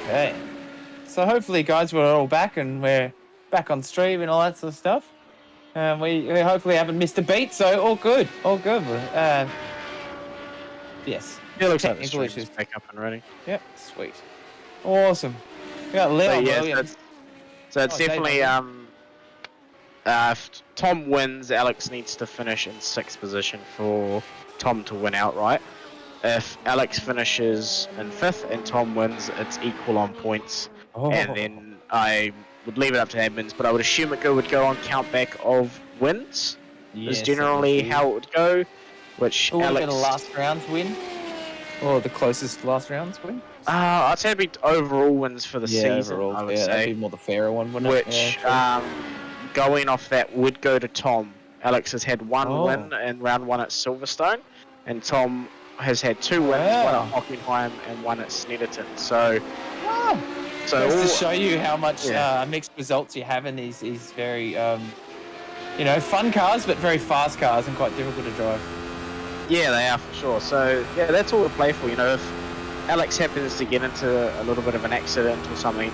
Okay. So hopefully, guys, we're all back and we're back on stream and all that sort of stuff. We hopefully haven't missed a beat, so all good, all good. Yes. Yeah, looks like the Technical stream's issues. back up and running. Yep. Sweet. Awesome. We got Leon Williams. So it's definitely if Tom wins, Alex needs to finish in 6th position for Tom to win outright. If Alex finishes in 5th and Tom wins, it's equal on points. Oh. And then I would leave it up to admins, but I would assume it would go on countback of wins. Yes, is generally how it would go. Which who Alex... would get a last round win? Or the closest last rounds win? I'd say it'd be overall wins for the season, overall, I would that'd say. be more the fairer one, wouldn't Which, it? going off that, would go to Tom. Alex has had one win in round 1 at Silverstone, and Tom has had 2 wins, one at Hockenheim and one at Snetterton. So just to show you how much mixed results you have in these very, fun cars, but very fast cars and quite difficult to drive. Yeah, they are for sure. So yeah, that's all to play for. If Alex happens to get into a little bit of an accident or something,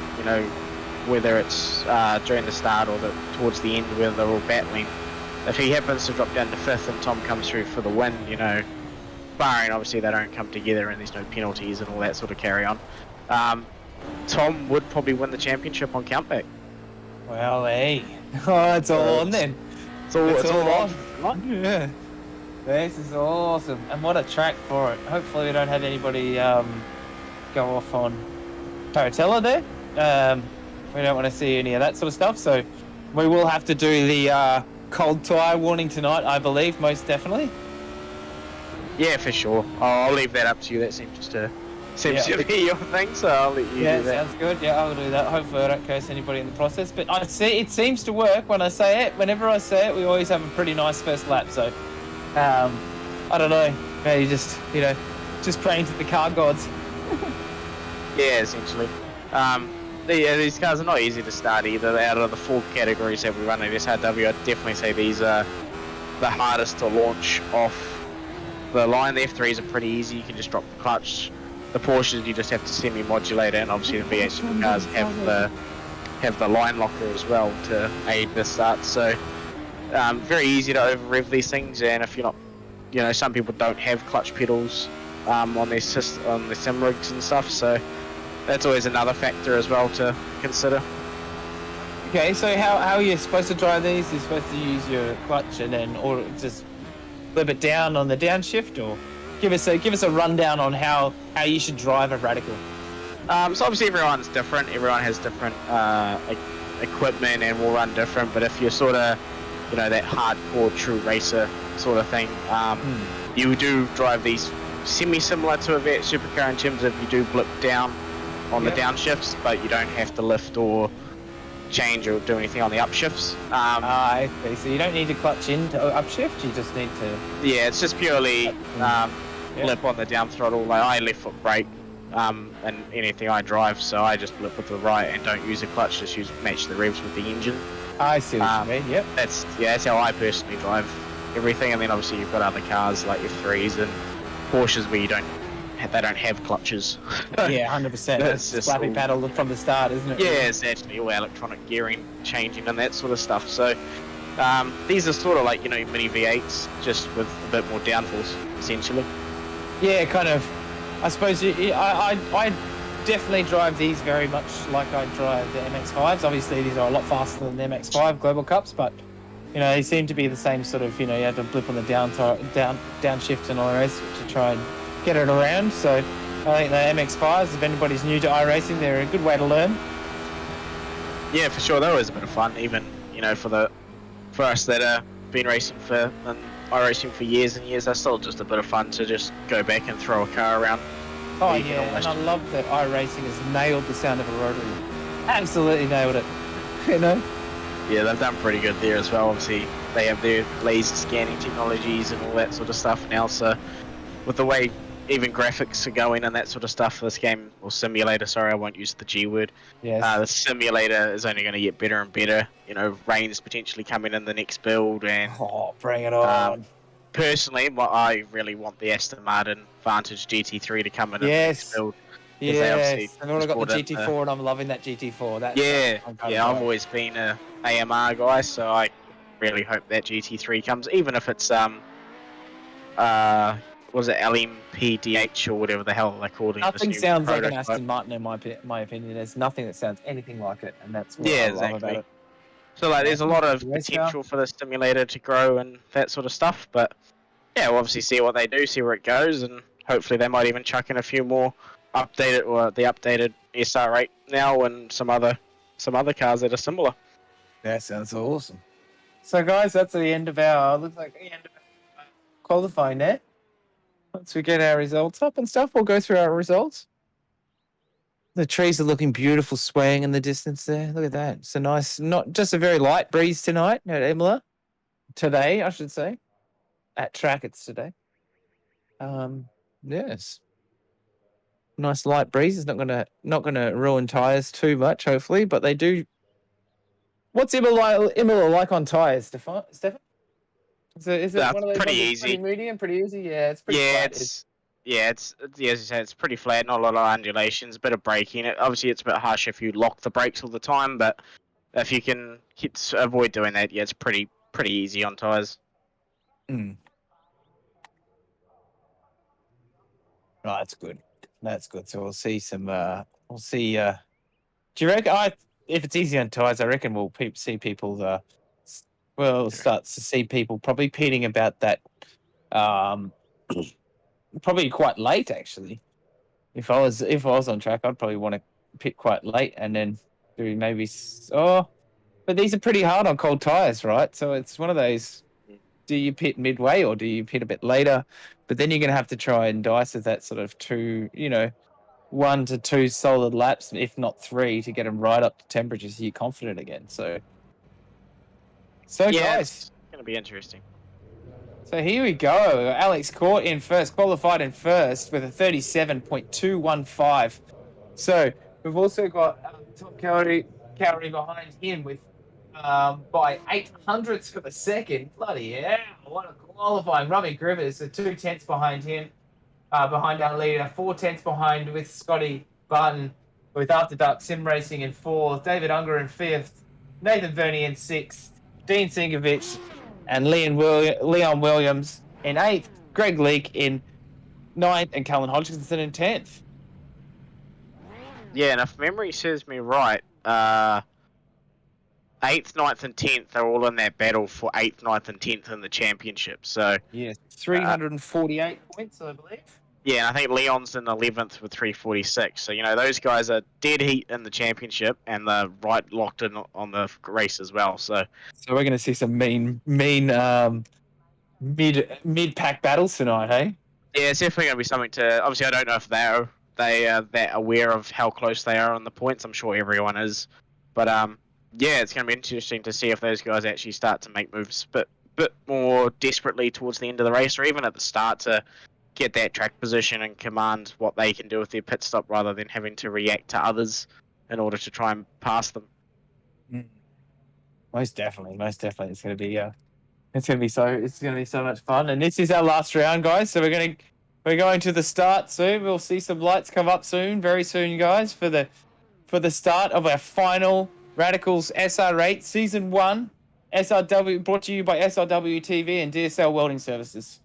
whether it's during the start or towards the end where they're all battling, if he happens to drop down to 5th and Tom comes through for the win, barring obviously they don't come together and there's no penalties and all that sort of carry on, Tom would probably win the championship on countback. Well, hey, it's all on then. It's all on. Yeah. This is awesome, and what a track for it. Hopefully we don't have anybody go off on Paratella there. We don't want to see any of that sort of stuff, so we will have to do the cold tyre warning tonight, I believe, most definitely. Yeah, for sure. I'll leave that up to you. That seems to be your thing, so I'll let you do that. Yeah, sounds good. Yeah, I'll do that. Hopefully I don't curse anybody in the process, but it seems to work when I say it. Whenever I say it, we always have a pretty nice first lap, so... I don't know. Maybe just praying to the car gods. Yeah, essentially. These cars are not easy to start either. Out of the 4 categories that we run in SRW, I'd definitely say these are the hardest to launch off the line. The F3s are pretty easy. You can just drop the clutch. The Porsches, you just have to semi-modulate it, and obviously the V8 supercars have the line locker as well to aid the start. So. Very easy to over-rev these things, and if you're not, some people don't have clutch pedals on their sim rigs and stuff, so that's always another factor as well to consider. Okay, so how are you supposed to drive these? You're supposed to use your clutch and then or just flip it down on the downshift, or give us a rundown on how you should drive a Radical. So obviously everyone's different. Everyone has different equipment and will run different, but if you're sort of that hardcore true racer sort of thing. You do drive these semi-similar to a V8 supercar in terms of you do blip down on the downshifts, but you don't have to lift or change or do anything on the upshifts. I see. So you don't need to clutch into upshift, you just need to... Yeah, it's just purely blip on the down throttle. Like I left foot brake in anything I drive, so I just blip with the right and don't use a clutch, just match the revs with the engine. I see what you mean, yep. That's how I personally drive everything, and then obviously you've got other cars like F3s and Porsches where they don't have clutches. Yeah, 100%. It's just slappy paddle from the start, isn't it? Yeah, it's actually all electronic gearing changing and that sort of stuff. So these are sort of like, mini V8s, just with a bit more downforce, essentially. Yeah, kind of. I suppose I definitely drive these very much like I drive the MX-5s. Obviously, these are a lot faster than the MX-5 Global Cups, but they seem to be the same sort of. You have to blip on the downshift and all the rest to try and get it around. So I think the MX-5s, if anybody's new to iRacing, they're a good way to learn. Yeah, for sure. They're always a bit of fun, even for us that have been racing for iRacing for years and years. They're still just a bit of fun to just go back and throw a car around. Oh yeah, and I love that iRacing has nailed the sound of a rotary. Absolutely nailed it. Yeah, they've done pretty good there as well. Obviously, they have their laser scanning technologies and all that sort of stuff now. So, with the way even graphics are going and that sort of stuff for this game, or simulator, sorry, I won't use the G word. Yes. The simulator is only going to get better and better. Rain's potentially coming in the next build, and bring it on. Personally, I really want the Aston Martin Vantage GT3 to come in the next build. Because they obviously Yes, I've already got the brought in the- GT4 and I'm loving that GT4. That's Yeah, I'm kind yeah, of I've always been a AMR guy, so I really hope that GT3 comes, even if it's was it LMPDH or whatever the hell they're calling this Nothing new sounds like an prototype. Aston Martin in my opinion. There's nothing that sounds anything like it, and that's what Yeah, I love about exactly. it. So like, there's a lot of Race car. potential for the simulator to grow and that sort of stuff. But yeah, we'll obviously see what they do, see where it goes, and hopefully they might even chuck in a few more the updated SR8 now and some other cars that are similar. That sounds awesome. So guys, that's the end of our looks like the end of our qualifying there. Once we get our results up and stuff, we'll go through our results. The trees are looking beautiful, swaying in the distance there. Look at that. It's a nice, not just a very light breeze tonight at Imola. Today, I should say. At track, it's today. Yes. Nice light breeze. It's not gonna ruin tires too much, hopefully, but they do. What's Imola like on tires, Stefan? Is it one of those pretty ones that's easy. pretty medium, pretty easy? Yeah, it's pretty flat. It's as you said, it's pretty flat, not a lot of undulations, a bit of braking. Obviously, it's a bit harsh if you lock the brakes all the time, but if you can avoid doing that, yeah, it's pretty easy on tires. Mm. Right, that's good. That's good. So we'll see some. We'll see. Do you reckon? If it's easy on tires, I reckon we'll see people. Start to see people probably pitting about that. Probably quite late actually. If I was on track, I'd probably want to pit quite late and then do maybe. But these are pretty hard on cold tires, right? So it's one of those. Do you pit midway or do you pit a bit later? But then you're going to have to try and dice with that sort of 1 to 2 solid laps, if not 3, to get them right up to temperature so you're confident again. So yeah, guys, it's going to be interesting. So here we go. Alex Court in first, qualified in first with a 37.215. So we've also got Tom Cowdery behind him with by 800ths for the second. Bloody hell, what a qualifying. Robbie Griffiths, so 2/10 behind him, behind our leader, 4/10 behind with Scotty Barton with After Dark Sim Racing in fourth, David Unger in fifth, Nathan Verney in sixth, Dean Singovich and Leon Williams in 8th, Greg Leake in 9th, and Cullen Hodgkinson in 10th. Yeah, and if memory serves me right, 8th, 9th, and 10th are all in that battle for 8th, 9th, and 10th in the championship. So yes, 348 points, I believe. Yeah, and I think Leon's in 11th with 346. So, those guys are dead heat in the championship and they're right locked in on the race as well. So we're going to see some mean mid-pack battles tonight, hey? Yeah, it's definitely going to be something to... Obviously, I don't know if they are that aware of how close they are on the points. I'm sure everyone is. But, yeah, it's going to be interesting to see if those guys actually start to make moves a bit more desperately towards the end of the race or even at the start to get that track position and command what they can do with their pit stop rather than having to react to others in order to try and pass them. Most definitely. It's going to be so much fun. And this is our last round, guys. So we're going to the start soon. We'll see some lights come up very soon, guys, for the start of our final Radicals SR8 Season 1 SRW, brought to you by SRW TV and DSL Welding Services.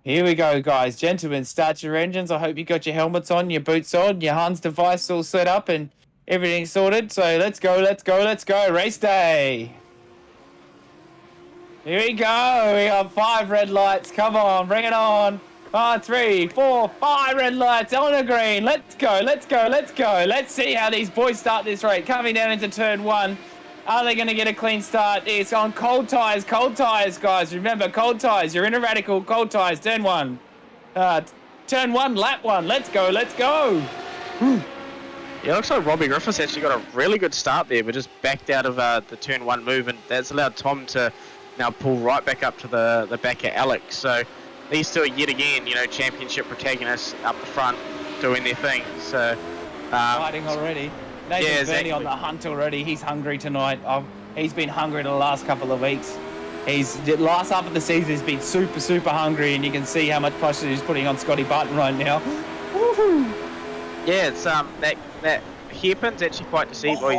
Here we go, guys. Gentlemen, start your engines. I hope you got your helmets on, your boots on, your Hans device all set up and everything sorted. So let's go. Race day. Here we go. We got 5 red lights. Come on, bring it on. 3, 4, 5 red lights on the green. Let's go. Let's see how these boys start this race. Coming down into turn 1. Are they going to get a clean start? It's on cold tyres, guys. Remember, cold tyres. You're in a Radical, cold tyres. Turn 1. Turn 1, lap 1. Let's go. Yeah, it looks like Robbie Griffiths actually got a really good start there, but just backed out of the turn 1 move, and that's allowed Tom to now pull right back up to the back of Alex. So these two are yet again, championship protagonists up the front doing their thing. So fighting already. Nathan Verney on the hunt already. He's hungry tonight. He's been hungry the last couple of weeks. The last half of the season has been super hungry, and you can see how much pressure he's putting on Scotty Barton right now. Woohoo! Yeah, it's that hairpin's actually quite deceiving.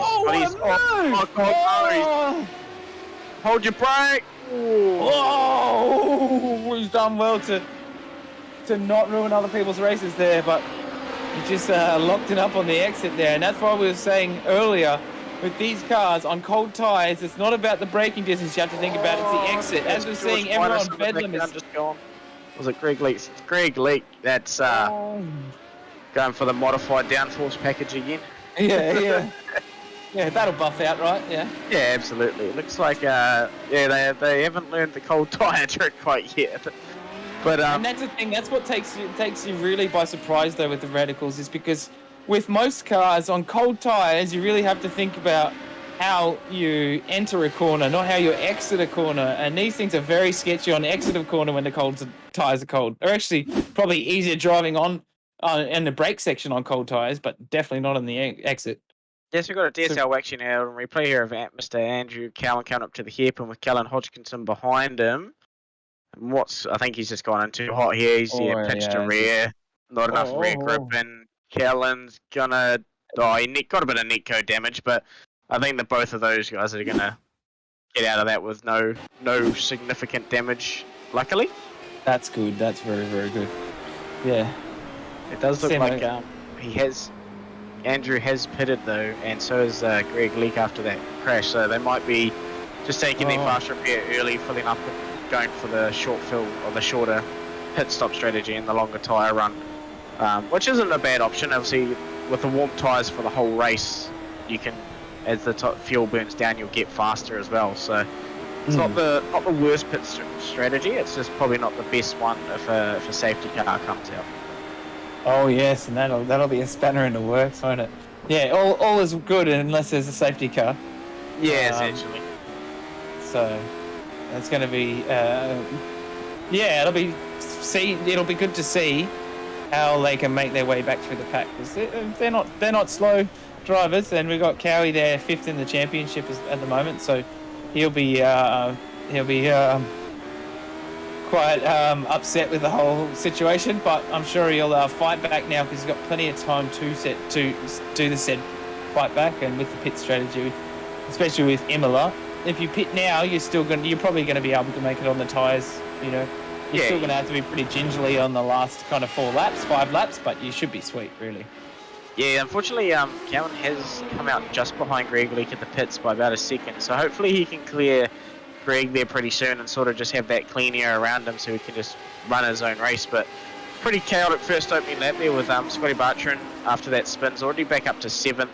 Hold your brake. Oh, he's done well to not ruin other people's races there, but he just locked it up on the exit there, and that's why we were saying earlier. With these cars on cold tyres, it's not about the braking distance you have to think about, it's the exit. As we're seeing, everyone on Bedlam is just gone. Was it Greg Leak? It's Greg Leak. That's going for the modified downforce package again. Yeah. Yeah, that'll buff out, right? Yeah. Yeah, absolutely. It looks like they haven't learned the cold tyre trick quite yet. But and that's the thing. That's what takes you really by surprise though with the Radicals, is because with most cars on cold tyres, you really have to think about how you enter a corner, not how you exit a corner. And these things are very sketchy on the exit of a corner when the tyres are cold. They're actually probably easier driving on in the brake section on cold tyres, but definitely not on the exit. Yes, we've got a DSL action now and replay here of Mr. Andrew Cowan coming up to the hairpin with Callan Hodgkinson behind him. And I think he's just gone in too hot here. He's pitched to rear, not enough rear grip, and Callan's gonna die. He got a bit of netcode damage, but I think that both of those guys are gonna get out of that with no significant damage, luckily. That's good. That's very, very good. Yeah. It does look like Andrew has pitted though, and so has Greg Leak after that crash. So they might be just taking their fast repair early, filling up and going for the short fill or the shorter pit stop strategy and the longer tyre run, which isn't a bad option. Obviously, with the warm tyres for the whole race, you can, as the fuel burns down, you'll get faster as well. So it's not the worst pit strategy. It's just probably not the best one if a safety car comes out. Oh yes, and that'll be a spanner in the works, won't it? Yeah, all is good unless there's a safety car. Yeah, essentially. So that's going to be, it'll be good to see how they can make their way back through the pack, because they're not slow drivers, and we've got Cowie there 5th in the championship at the moment, so he'll be quite upset with the whole situation, but I'm sure he'll fight back now because he's got plenty of time to do the said fight back. And with the pit strategy, especially with Imola, if you pit now, you're probably going to be able to make it on the tyres. You're still going to have to be pretty gingerly on the last kind of 5 laps, but you should be sweet, really. Yeah, unfortunately, Cowan has come out just behind Greg Leak at the pits by about a second, so hopefully he can clear Greg there pretty soon and sort of just have that clean air around him so he can just run his own race. But pretty chaotic first opening lap there with Scotty Bartran after that spin's already back up to 7th.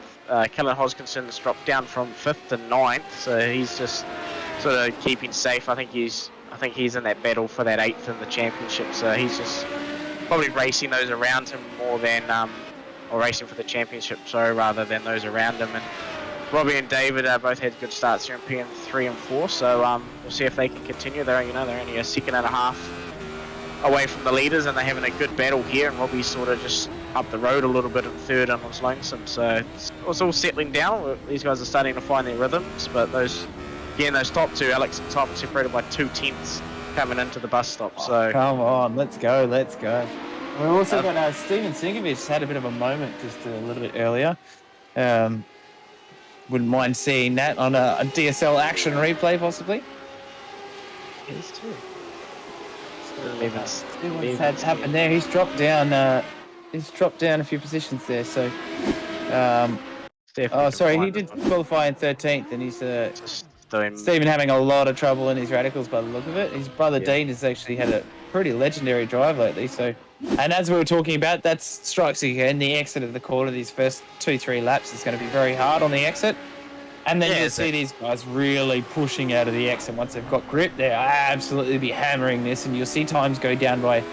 Callan Hodgkinson's dropped down from 5th to 9th, so he's just sort of keeping safe. I think he's in that battle for that 8th in the championship, so he's just probably racing those around him more than or racing for the championship, rather than those around him. And Robbie and David both had good starts here in PM3 and 4, so we'll see if they can continue. They're only a second and a half away from the leaders, and they're having a good battle here. And Robbie's sort of just up the road a little bit in 3rd and was lonesome, so it's all settling down. These guys are starting to find their rhythms, but those top 2, Alex and Tom, separated by 2 tenths coming into the bus stop. So come on, let's go. We've also got Steven Singovich had a bit of a moment just a little bit earlier. Wouldn't mind seeing that on a DSL action replay, possibly. Yes, too. What's happened there? He's dropped down. A few positions there. So, he did qualify in 13th, and he's Stephen having a lot of trouble in his Radicals by the look of it. His brother Dean has actually had a pretty legendary drive lately. So, and as we were talking about, that strikes again the exit of the corner. These first 2-3 laps is going to be very hard on the exit, and then you'll see these guys really pushing out of the exit once they've got grip. They'll absolutely be hammering this, and you'll see times go down by,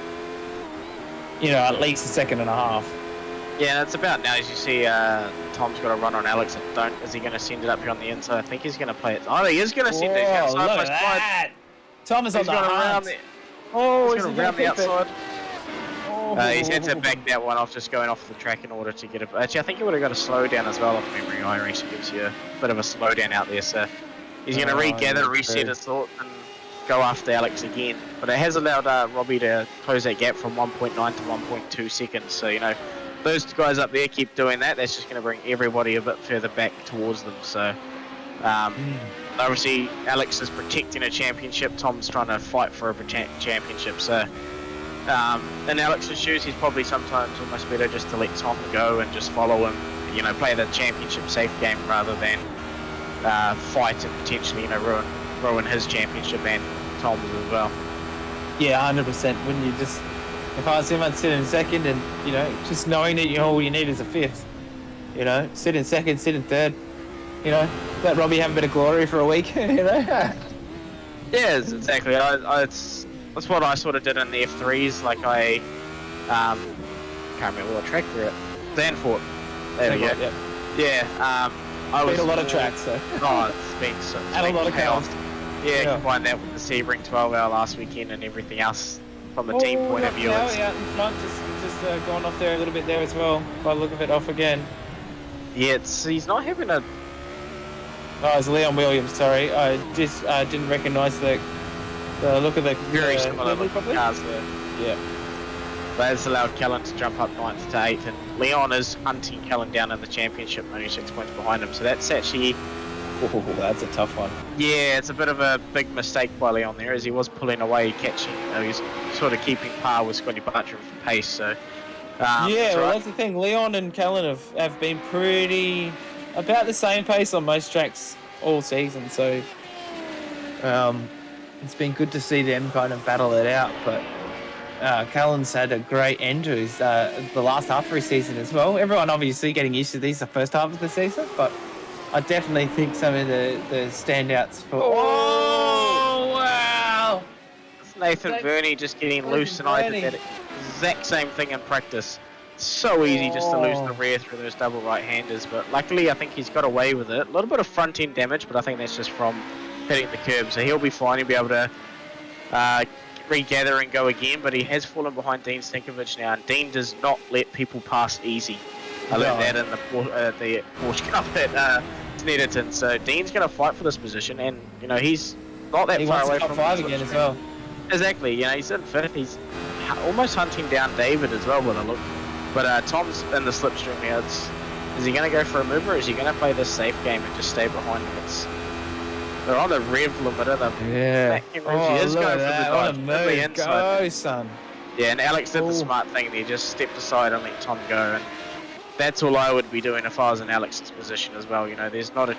at least a second and a half. Yeah, it's about now. As you see, Tom's got a run on Alex. Is he going to send it up here on the inside? I think he's going to play it. Oh, he is going to send it outside. Look at that. Tom is on the hunt. He's going to round the outside. He's had to back that one off, just going off the track in order to get it. Actually, I think he would have got a slowdown as well. Off memory, iRacing gives you a bit of a slowdown out there. So he's going to regather, reset his thought, and go after Alex again. But it has allowed Robbie to close that gap from 1.9 to 1.2 seconds. So, those guys up there keep doing that, that's just going to bring everybody a bit further back towards them. So, obviously, Alex is protecting a championship. Tom's trying to fight for a championship. So, in Alex's shoes, he's probably sometimes almost better just to let Tom go and just follow him. You know, play the championship safe game rather than fight and potentially, you know, ruin his championship and Tom's as well. Yeah, 100%. Wouldn't you just, if I was him, I'd sit in second and, you know, just knowing that all you need is a fifth. You know, sit in second, sit in third. You know, let Robbie have a bit of glory for a week, you know? Yeah, exactly. That's what I sort of did in the F3s. Like I can't remember what track we're at. Danforth. There we go. Yep. Yeah. I was been a lot of tracks, so. Oh, it's been so. And a lot of chaos. Yeah, combine that with the Sebring 12-hour last weekend and everything else from a team point of view. Out in front, just gone off there a little bit there as well. By the look of it, off again. Yeah, he's not having a. Oh, it's Leon Williams. Sorry, I just didn't recognise the look of the very similar cars there. Yeah. But it's allowed Callan to jump up 9th to 8th, and Leon is hunting Callan down in the championship, only 6 points behind him. So that's actually. Oh, that's a tough one. Yeah, it's a bit of a big mistake by Leon there, as he was pulling away, catching. You know, he's sort of keeping par with Scotty Butcher for pace. So. That's the thing. Leon and Callan have been pretty about the same pace on most tracks all season. So. It's been good to see them kind of battle it out, but Callan's had a great end to his the last half of his season as well. Everyone obviously getting used to these the first half of the season, but I definitely think some of the standouts for. Oh wow! It's Nathan Verney just getting loose, and I did that exact same thing in practice. So easy just to lose the rear through those double right-handers, but luckily I think he's got away with it. A little bit of front end damage, but I think that's just from hitting the curb, so he'll be fine. He'll be able to regather and go again, but he has fallen behind Dean Stankovic now, and Dean does not let people pass easy. I learned that in the Porsche Cup at Snetterton. So Dean's going to fight for this position, and you know he's not that far away from top 5 again as well. Exactly, you know he's in 5th. He's almost hunting down David as well with a look. But Tom's in the slipstream now. Is he going to go for a move, or is he going to play this safe game and just stay behind him? They're on the rev limiter. Yeah. He is going for the dodge. Move. The inside. Go, son. Yeah, and Alex did the smart thing there. Just stepped aside and let Tom go. And that's all I would be doing if I was in Alex's position as well. You know, there's not a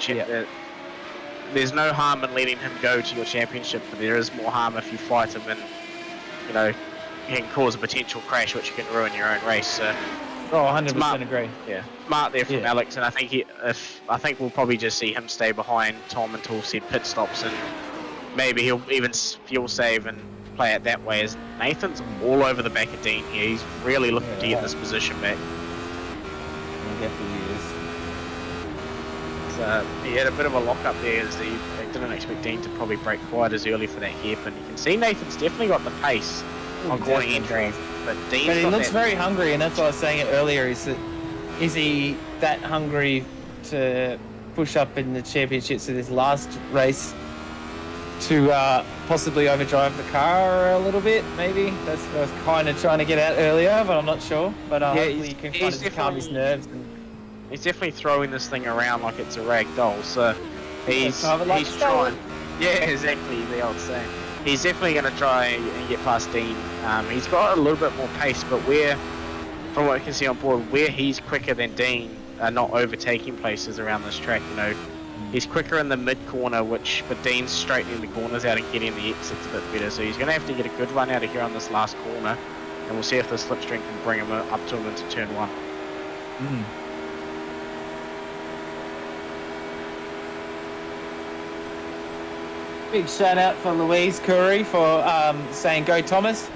there's no harm in letting him go to your championship, but there is more harm if you fight him and, you know, you can cause a potential crash which can ruin your own race. So, 100% agree. Yeah, smart there from Alex, and I think we'll probably just see him stay behind Tom until said pit stops, and maybe he'll even fuel save and play it that way. As Nathan's all over the back of Dean here, he's really looking to get this position back. He definitely is. He had a bit of a lock up there as they didn't expect Dean to probably break quite as early for that hairpin. You can see Nathan's definitely got the pace on corner entry. But he looks very hungry, and that's what I was saying it earlier. Is he that hungry to push up in the championships of this last race to possibly overdrive the car a little bit? Maybe that's what I was kind of trying to get at earlier, but I'm not sure. But hopefully he can kind of calm his nerves. He's definitely throwing this thing around like it's a rag doll. So he's trying. Yeah, exactly. The old saying. He's definitely going to try and get past Dean. He's got a little bit more pace, but from what I can see on board, where he's quicker than Dean, not overtaking places around this track. You know, he's quicker in the mid corner, but Dean's straightening the corners out and getting the exits a bit better. So he's going to have to get a good run out of here on this last corner, and we'll see if the slipstream can bring him up to him into turn 1. Big shout out for Louise Curry for saying go Thomas.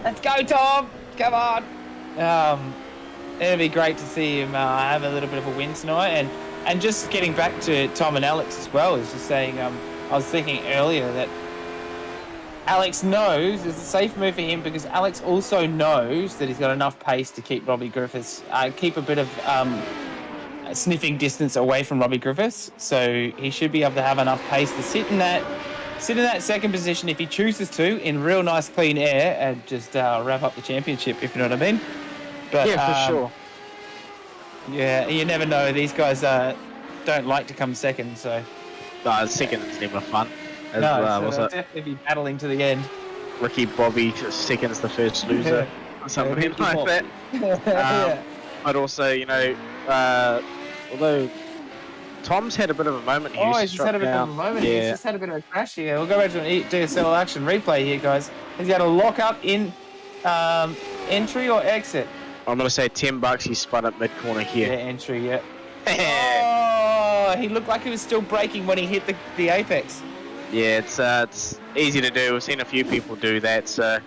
Let's go Tom, come on. It'll be great to see him have a little bit of a win tonight, and just getting back to Tom and Alex as well, is just saying I was thinking earlier that Alex knows it's a safe move for him, because Alex also knows that he's got enough pace to keep Robbie Griffiths, keep a bit of sniffing distance away from Robbie Griffiths, so he should be able to have enough pace to sit in that second position if he chooses to, in real nice clean air, and just wrap up the championship, if you know what I mean. But Yeah, for sure. yeah, you never know. These guys don't like to come second, so No, second's never fun. As, no, so was they'll it definitely be battling to the end. Ricky Bobby second's the first loser, or something like that. Yeah. But also, you know, although Tom's had a bit of a moment here. Oh, he's just had a bit of a moment. Yeah. He's just had a bit of a crash here. We'll go back to an DSL action replay here, guys. He's got a lock up in entry or exit. I'm gonna say $10. He spun at mid corner Yeah, here. entry. Yeah. Oh, he looked like he was still braking when he hit the apex. Yeah, it's easy to do. We've seen a few people do that. So,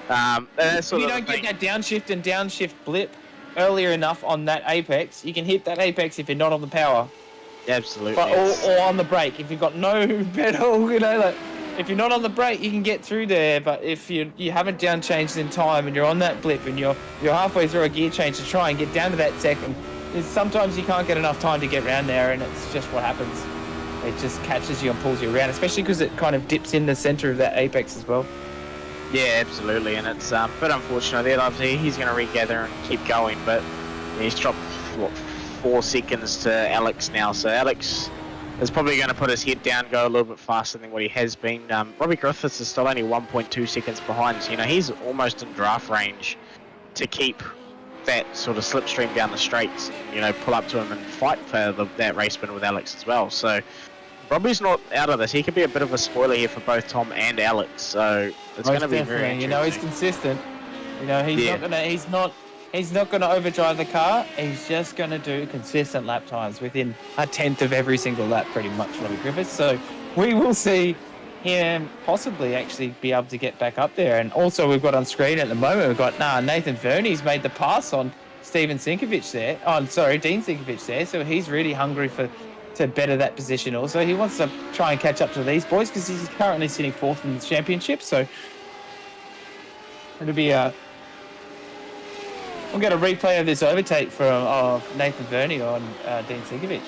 that's If you don't get that downshift and downshift blip earlier enough on that apex, you can hit that apex if you're not on the power. Absolutely. But, or on the brake. If you've got no pedal, you know, like if you're not on the brake, you can get through there. But if you haven't down changed in time and you're on that blip and you're halfway through a gear change to try and get down to that second, sometimes you can't get enough time to get around there, and it's just what happens. It just catches you and pulls you around, especially because it kind of dips in the center of that apex as well. Yeah, absolutely, and it's a bit unfortunate there. Obviously, he's going to regather and keep going, but he's dropped 4 seconds to Alex now. So Alex is probably going to put his head down, go a little bit faster than what he has been. Robbie Griffiths is still only 1.2 seconds behind. So, you know, he's almost in draft range to keep that sort of slipstream down the straights. You know, pull up to him and fight for that race win with Alex as well. So Robbie's not out of this. He could be a bit of a spoiler here for both Tom and Alex. So it's going to be very interesting. You know, he's consistent. You know, he's not gonna overdrive the car. He's just gonna do consistent lap times within a tenth of every single lap, pretty much, Robbie Griffiths. So we will see him possibly actually be able to get back up there. And also, we've got on screen at the moment, we've got Nathan Verney's made the pass on Steven Sinkovic there. Oh, sorry, Dean Sinkovic there. So he's really hungry to better that position. Also, he wants to try and catch up to these boys because he's currently sitting 4th in the championship. So it'll be we'll get a replay of this overtake of Nathan Verney on Dean Sinkovic.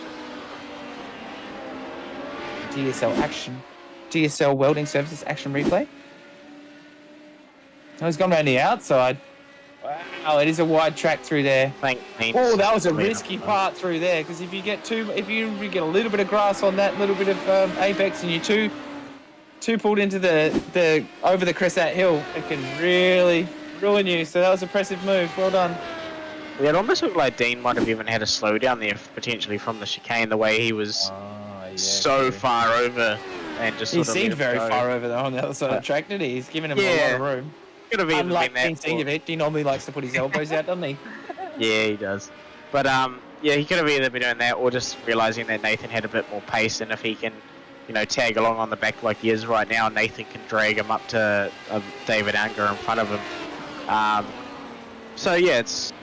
DSL Welding Services action replay. Oh, he's gone around the outside. Wow, it is a wide track through there. Oh, that was a risky part through there, because if you get a little bit of grass on that little bit of apex, and you're too pulled into the over the crest of that hill, it can really ruin you. So that was an impressive move. Well done. Yeah, it almost looked like Dean might have even had a slowdown there, potentially from the chicane, the way he was far over and just. He seemed very far over on the other side of the track, didn't he? He's giving him a lot of room. Could have even Unlike been that. He normally likes to put his elbows out, doesn't he? Yeah, he does. But yeah, he could have either been doing that or just realizing that Nathan had a bit more pace, and if he can, you know, tag along on the back like he is right now, Nathan can drag him up to David Unger in front of him. So yeah, it's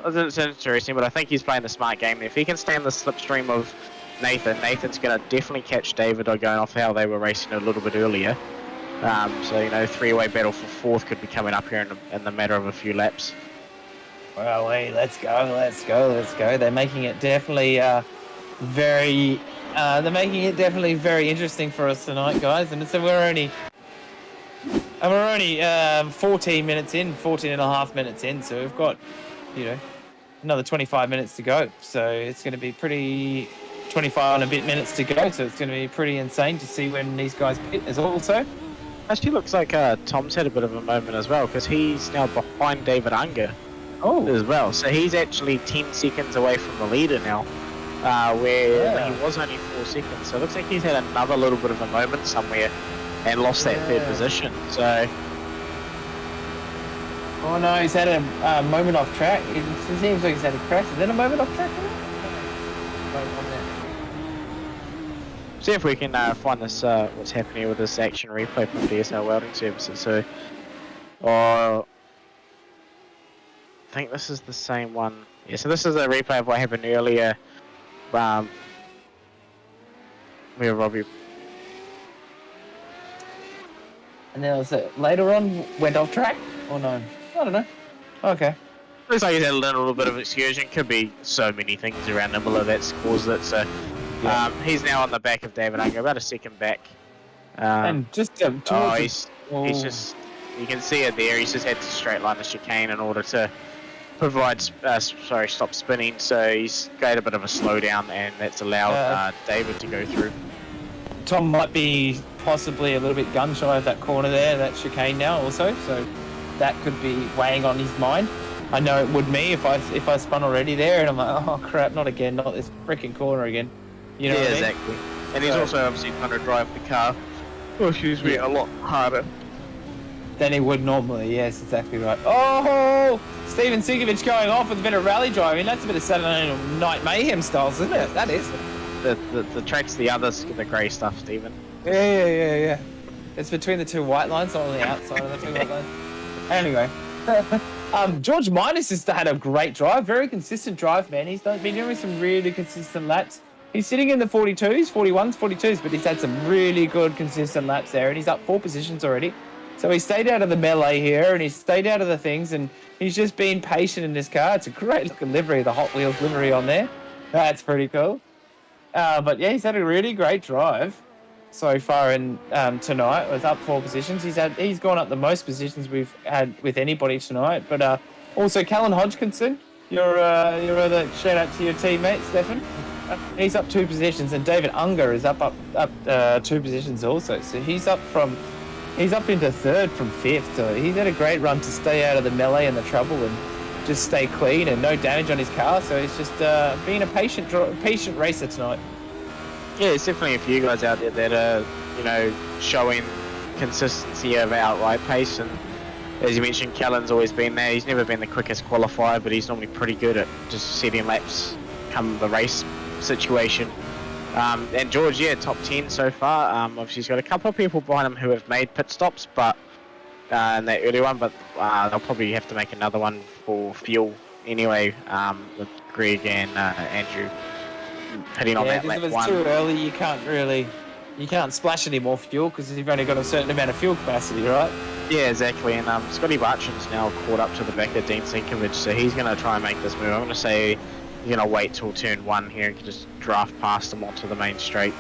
interesting, but I think he's playing the smart game there. If he can stay in the slipstream of Nathan's going to definitely catch David going off how they were racing a little bit earlier. So, you know, 3-way battle for 4th could be coming up here in the matter of a few laps. Well, hey, let's go. They're making it definitely very interesting for us tonight, guys. And so we're only 14 and a half minutes in, so we've got, you know, another 25 minutes to go. So it's going to be 25 and a bit minutes to go. So it's going to be pretty insane to see when these guys pit as also. Actually, looks like Tom's had a bit of a moment as well, because he's now behind David Unger as well. So he's actually 10 seconds away from the leader now, where he was only 4 seconds. So it looks like he's had another little bit of a moment somewhere and lost that 3rd position. So. Oh no, he's had a moment off track. It seems like he's had a crash. Is that a moment off track? See if we can find this what's happening with this action replay from DSL Welding Services. So, I think this is the same one. Yeah, so this is a replay of what happened earlier. Where Robbie. And then was it later on went off track or no? I don't know. Okay. Looks like he's had a little bit of excursion. Could be so many things around Imola that's caused it. So. He's now on the back of David Unger, about a second back. And just he's just, you can see it there. He's just had to straight line the chicane in order to provides, stop spinning, so he's got a bit of a slowdown, and that's allowed David to go through. Tom might be possibly a little bit gun shy of that corner there, that chicane now also, so that could be weighing on his mind. I know it would me if I spun already there, and I'm like, oh crap, not again, not this freaking corner again. You know what I mean? Exactly. And he's also obviously trying to drive the car, a lot harder than he would normally. Yes, exactly right. Oh, Steven Sigovic going off with a bit of rally driving. That's a bit of Saturday Night Mayhem styles, isn't it? That is. The track's the others, the grey stuff, Steven. Yeah. It's between the two white lines, not on the outside of the two white lines. Anyway. George Minus has had a great drive, very consistent drive, man. He's been doing some really consistent laps. He's sitting in the 42s, 41s, 42s, but he's had some really good consistent laps there, and he's up 4 positions already. So he stayed out of the melee here, and he's stayed out of the things, and he's just been patient in this car. It's a great looking livery, the Hot Wheels livery on there. That's pretty cool. But yeah, he's had a really great drive so far in tonight. With up 4 positions. He's gone up the most positions we've had with anybody tonight. But also Callan Hodgkinson, you're the shout out to your teammate Stefan. He's up 2 positions, and David Unger is up 2 positions also. So he's up into 3rd from 5th. So he's had a great run to stay out of the melee and the trouble and just stay clean and no damage on his car. So he's just being a patient racer tonight. Yeah, there's definitely a few guys out there that are, showing consistency of outright pace. And as you mentioned, Callan's always been there. He's never been the quickest qualifier, but he's normally pretty good at just setting laps come the race situation. And George, top 10 so far. Obviously, he's got a couple of people behind him who have made pit stops, but in that early one, but they'll probably have to make another one for fuel anyway, with Greg and Andrew pitting on that lap if it's one. too early, you can't splash any more fuel because you've only got a certain amount of fuel capacity, right? Yeah, exactly. And Scotty Bartram's now caught up to the back of Dean Sinkovich, so he's going to try and make this move. I'm going to say he's going to wait till turn 1 here and just draft past him onto the main straight,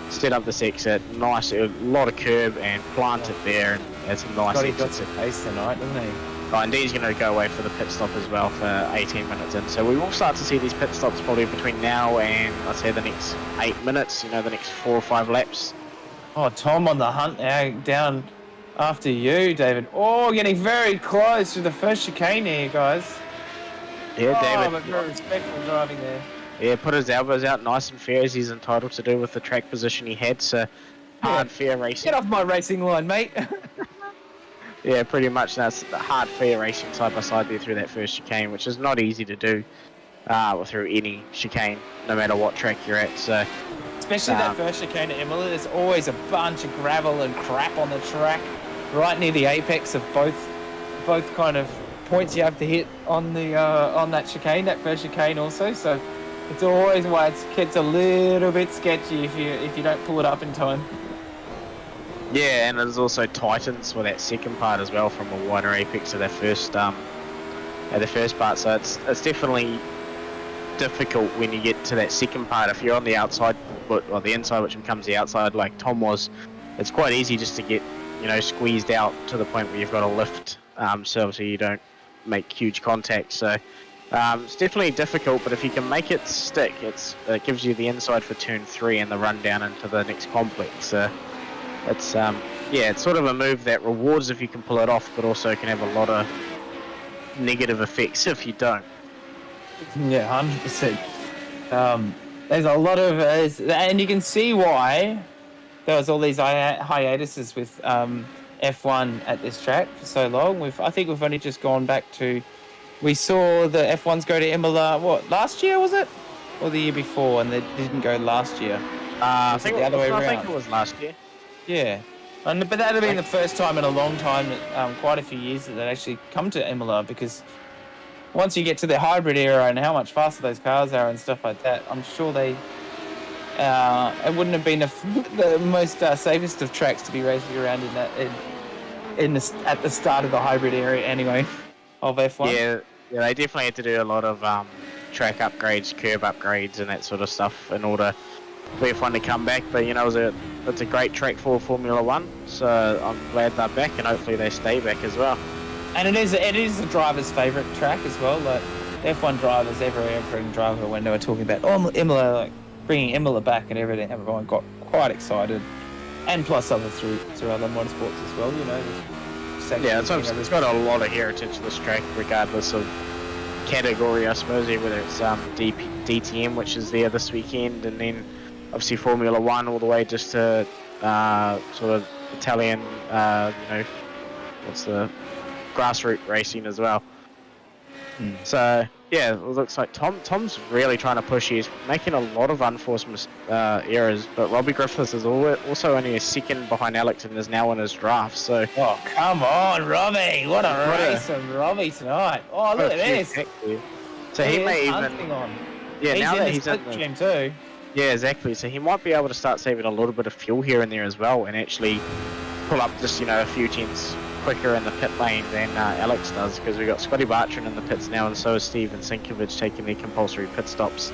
set up this exit. Nice, a lot of curb and plant it there, and it's a nice Scotty exit. got some pace tonight, doesn't he? Oh, and he's going to go away for the pit stop as well for 18 minutes in. So we will start to see these pit stops probably between now and, I'd say, the next 8 minutes, the next 4 or 5 laps. Oh, Tom on the hunt now, down after you, David. Oh, getting very close to the first chicane here, guys. Yeah, David. But very respectful driving there. Yeah, put his elbows out nice and fair as he's entitled to do with the track position he had. So hard, fair racing. Get off my racing line, mate. Yeah, pretty much. That's the hard, fair racing side by side there through that first chicane, which is not easy to do through any chicane, no matter what track you're at. So, especially that first chicane at Imola, there's always a bunch of gravel and crap on the track, right near the apex of both kind of points you have to hit on the on that chicane, that first chicane also. So it's always why it gets a little bit sketchy if you don't pull it up in time. Yeah, and there's also tightens for that second part as well, from a wider apex of that first at the first part. So it's definitely difficult when you get to that second part. If you're on the outside, or the inside, which becomes the outside, like Tom was, it's quite easy just to get squeezed out to the point where you've got to lift, so obviously you don't make huge contact. So it's definitely difficult, but if you can make it stick, it gives you the inside for turn 3 and the run down into the next complex. It's it's sort of a move that rewards if you can pull it off, but also can have a lot of negative effects if you don't. Yeah, 100%. There's a lot of, and you can see why there was all these hiatuses with F1 at this track for so long. I think we've only just gone back to, we saw the F1s go to Imola, last year was it? Or the year before, and they didn't go last year? I think it was last year. Yeah, but that would have been the first time in a long time, quite a few years, that they'd actually come to Imola, because once you get to the hybrid era and how much faster those cars are and stuff like that, I'm sure it wouldn't have been the most safest of tracks to be racing around at the start of the hybrid era anyway of F1. Yeah, they definitely had to do a lot of track upgrades, curb upgrades, and that sort of stuff in order for F1 to come back. But it's a great track for Formula 1, so I'm glad they're back, and hopefully they stay back as well. And it is a driver's favourite track as well. Like F1 drivers, every driver, when they were talking about Imola, like bringing Imola back and everything, everyone got quite excited. And plus other through other motorsports as well, you know. Yeah, it's got a lot of heritage to this track, regardless of category, I suppose. Whether it's DTM, which is there this weekend, and then obviously Formula One all the way just to sort of Italian, what's the grassroots racing as well. So yeah, it looks like Tom's really trying to push. He's making a lot of unforced errors, but Robbie Griffiths is also only a second behind Alex and is now in his draft. So oh, come on, Robbie! What a race from Robbie tonight! Oh, look at this! So he may even now that he's in the gym too. Yeah, exactly. So he might be able to start saving a little bit of fuel here and there as well, and actually pull up just a few tenths quicker in the pit lane than Alex does, because we've got Scotty Bartran in the pits now, and so is Steven Sinkovich taking their compulsory pit stops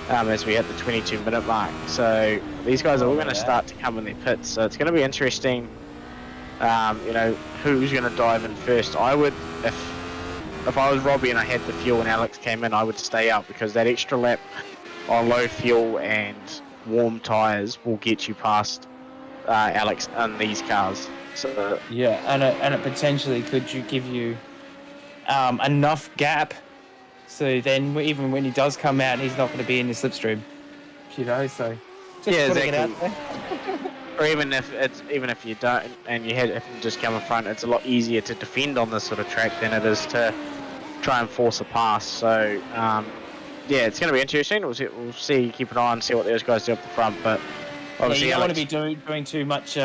as we hit the 22-minute mark. So these guys are all going to start to come in their pits, so it's going to be interesting, who's going to dive in first. I would, if I was Robbie and I had the fuel and Alex came in, I would stay out, because that extra lap on low fuel and warm tyres will get you past Alex in these cars. So yeah, and it potentially could give you enough gap, so then even when he does come out, he's not going to be in the slipstream, So just putting it out there. Or even if you don't and you had him just come in front, it's a lot easier to defend on this sort of track than it is to try and force a pass. So yeah, it's going to be interesting. We'll see. Keep an eye and see what those guys do up the front, but obviously you don't want to be doing too much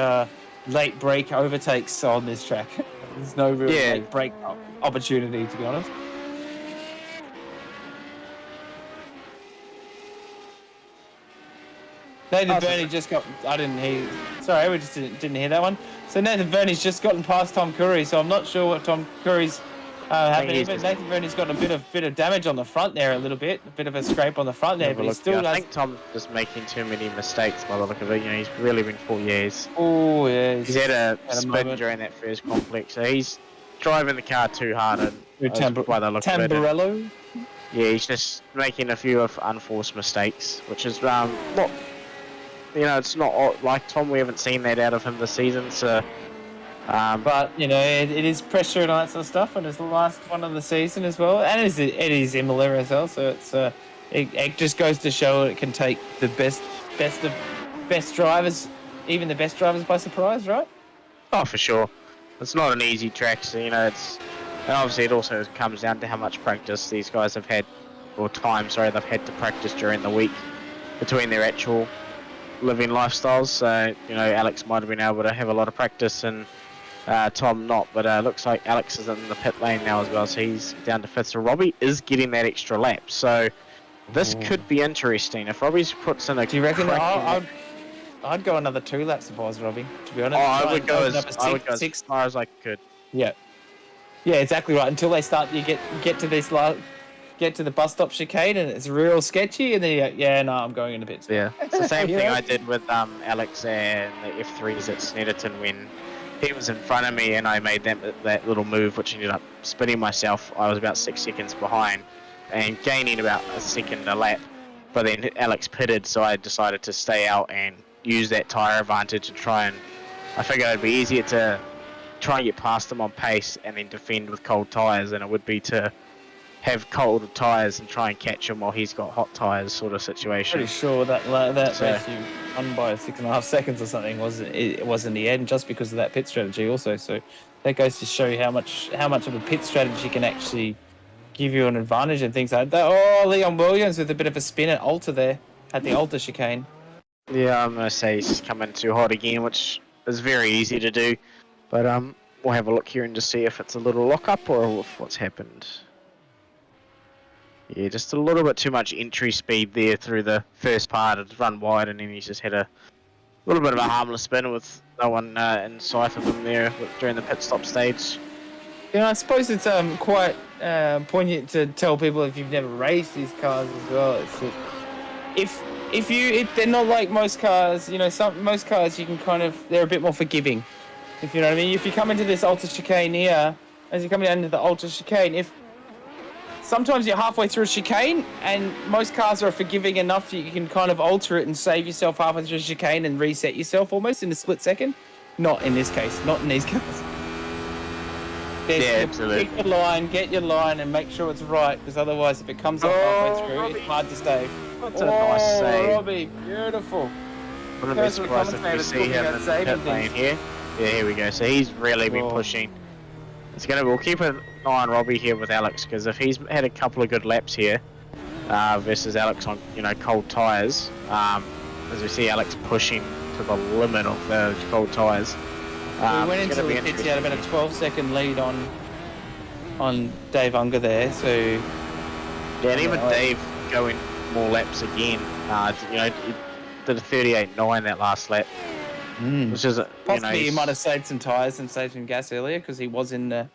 late break overtakes on this track. There's no real late break opportunity, to be honest. Nathan Verney just got. I didn't hear. Sorry, we just didn't hear that one. So Nathan Verney's just gotten past Tom Curry. So I'm not sure what Tom Curry's happening. But Nathan Verney's got a bit of damage on the front there, a bit of a scrape on the front there. But he still. I think Tom's just making too many mistakes by the look of it. He's really been 4 years. Oh yeah. He's had a spin during that first complex, so he's driving the car too hard. And by the look of it. Yeah, he's just making a few unforced mistakes, which is not. It's not like Tom. We haven't seen that out of him this season. So, but it is pressure and all that sort of stuff, and it's the last one of the season as well, and it is Imola as well. So it's it just goes to show it can take the best drivers, even the best drivers, by surprise, right? Oh, for sure. It's not an easy track, so and obviously it also comes down to how much practice these guys have had, or time, they've had to practice during the week between their actual living lifestyles. So Alex might have been able to have a lot of practice and Tom not, but looks like Alex is in the pit lane now as well, so he's down to fifth. So Robbie is getting that extra lap, so this could be interesting if Robbie puts in a. Do you reckon? I'd go another 2 laps if I was Robbie, to be honest. I would go as far as I could. Yeah, exactly right. Until they start, you get to this get to the bus stop chicane and it's real sketchy, and then I'm going in the pits. Yeah, it's the same thing I did with Alex and the F3s at Snetterton when he was in front of me and I made that little move, which ended up spinning myself. I was about 6 seconds behind and gaining about a second a lap, but then Alex pitted, so I decided to stay out and use that tyre advantage and I figured it'd be easier to try and get past him on pace and then defend with cold tyres than it would be to have cold tyres and try and catch him while he's got hot tyres, sort of situation. Pretty sure that race you won by 6.5 seconds or something was in the end, just because of that pit strategy also. So that goes to show you how much of a pit strategy can actually give you an advantage and things like that. Oh, Leon Williams with a bit of a spin at Alta there, at the Alta chicane. Yeah, I'm going to say he's coming too hot again, which is very easy to do. But we'll have a look here and just see if it's a little lock-up or if what's happened. Yeah, just a little bit too much entry speed there through the first part. It's run wide, and then he's just had a little bit of a harmless spin with no one in sight of him there during the pit stop stage. Yeah, I suppose it's quite poignant to tell people if you've never raced these cars as well. It's just, if they're not like most cars, most cars you can they're a bit more forgiving. If you know what I mean. If you come into this Alta chicane here, as you're coming down into the ultra chicane. If sometimes you're halfway through a chicane, and most cars are forgiving enough that you can kind of alter it and save yourself halfway through a chicane and reset yourself almost in a split second. Not in this case. Not in these cars. Absolutely. Get your line, and make sure it's right, because otherwise, if it comes off halfway through, Robbie. it's hard to save. That's a nice save. Robbie, beautiful. Wouldn't be surprised if we see him in the pit lane here. Yeah, here we go. So he's really been pushing. We'll keep an eye on Robbie here with Alex, because if he's had a couple of good laps here versus Alex on cold tyres, as we see Alex pushing to the limit of those cold tyres. We went into the pits. He had about a 12-second lead on Dave Unger there. So yeah, and even Dave going more laps again. He did a 38.9 that last lap, which is possibly he might have saved some tyres and saved some gas earlier, because he was in.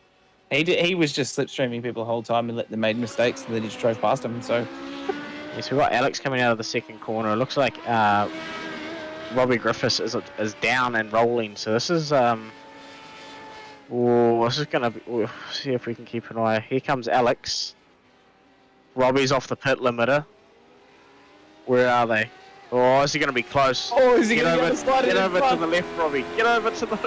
He was just slipstreaming people the whole time and let them make mistakes, and then he just drove past them. So yes, we've got Alex coming out of the second corner. It looks like Robbie Griffiths is down and rolling. So this is gonna be. We'll see if we can keep an eye. Here comes Alex. Robbie's off the pit limiter. Where are they? Oh, is he going to be close? Oh, is he get going over, to slide get over to the left, Robbie. Get over to the left.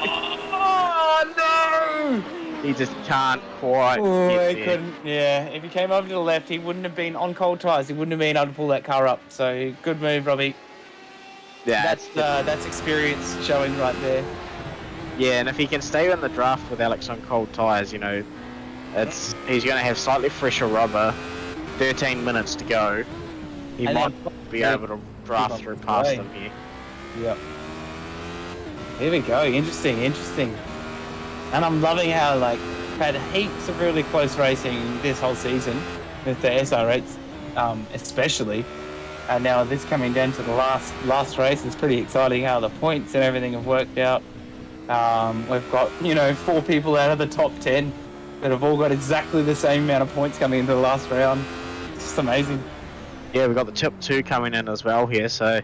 Oh, no! He just can't quite he get couldn't. Yeah, if he came over to the left, he wouldn't have been on cold tyres. He wouldn't have been able to pull that car up. So, good move, Robbie. Yeah, that's experience showing right there. Yeah, and if he can stay in the draft with Alex on cold tyres, he's going to have slightly fresher rubber. 13 minutes to go. He might be able to draft through past them here. Yep. Here we go. Interesting. And I'm loving how we've had heaps of really close racing this whole season with the SR8s, especially. And now this coming down to the last race is pretty exciting. How the points and everything have worked out. We've got 4 people out of the top 10 that have all got exactly the same amount of points coming into the last round. It's just amazing. Yeah, we've got the top 2 coming in as well here, so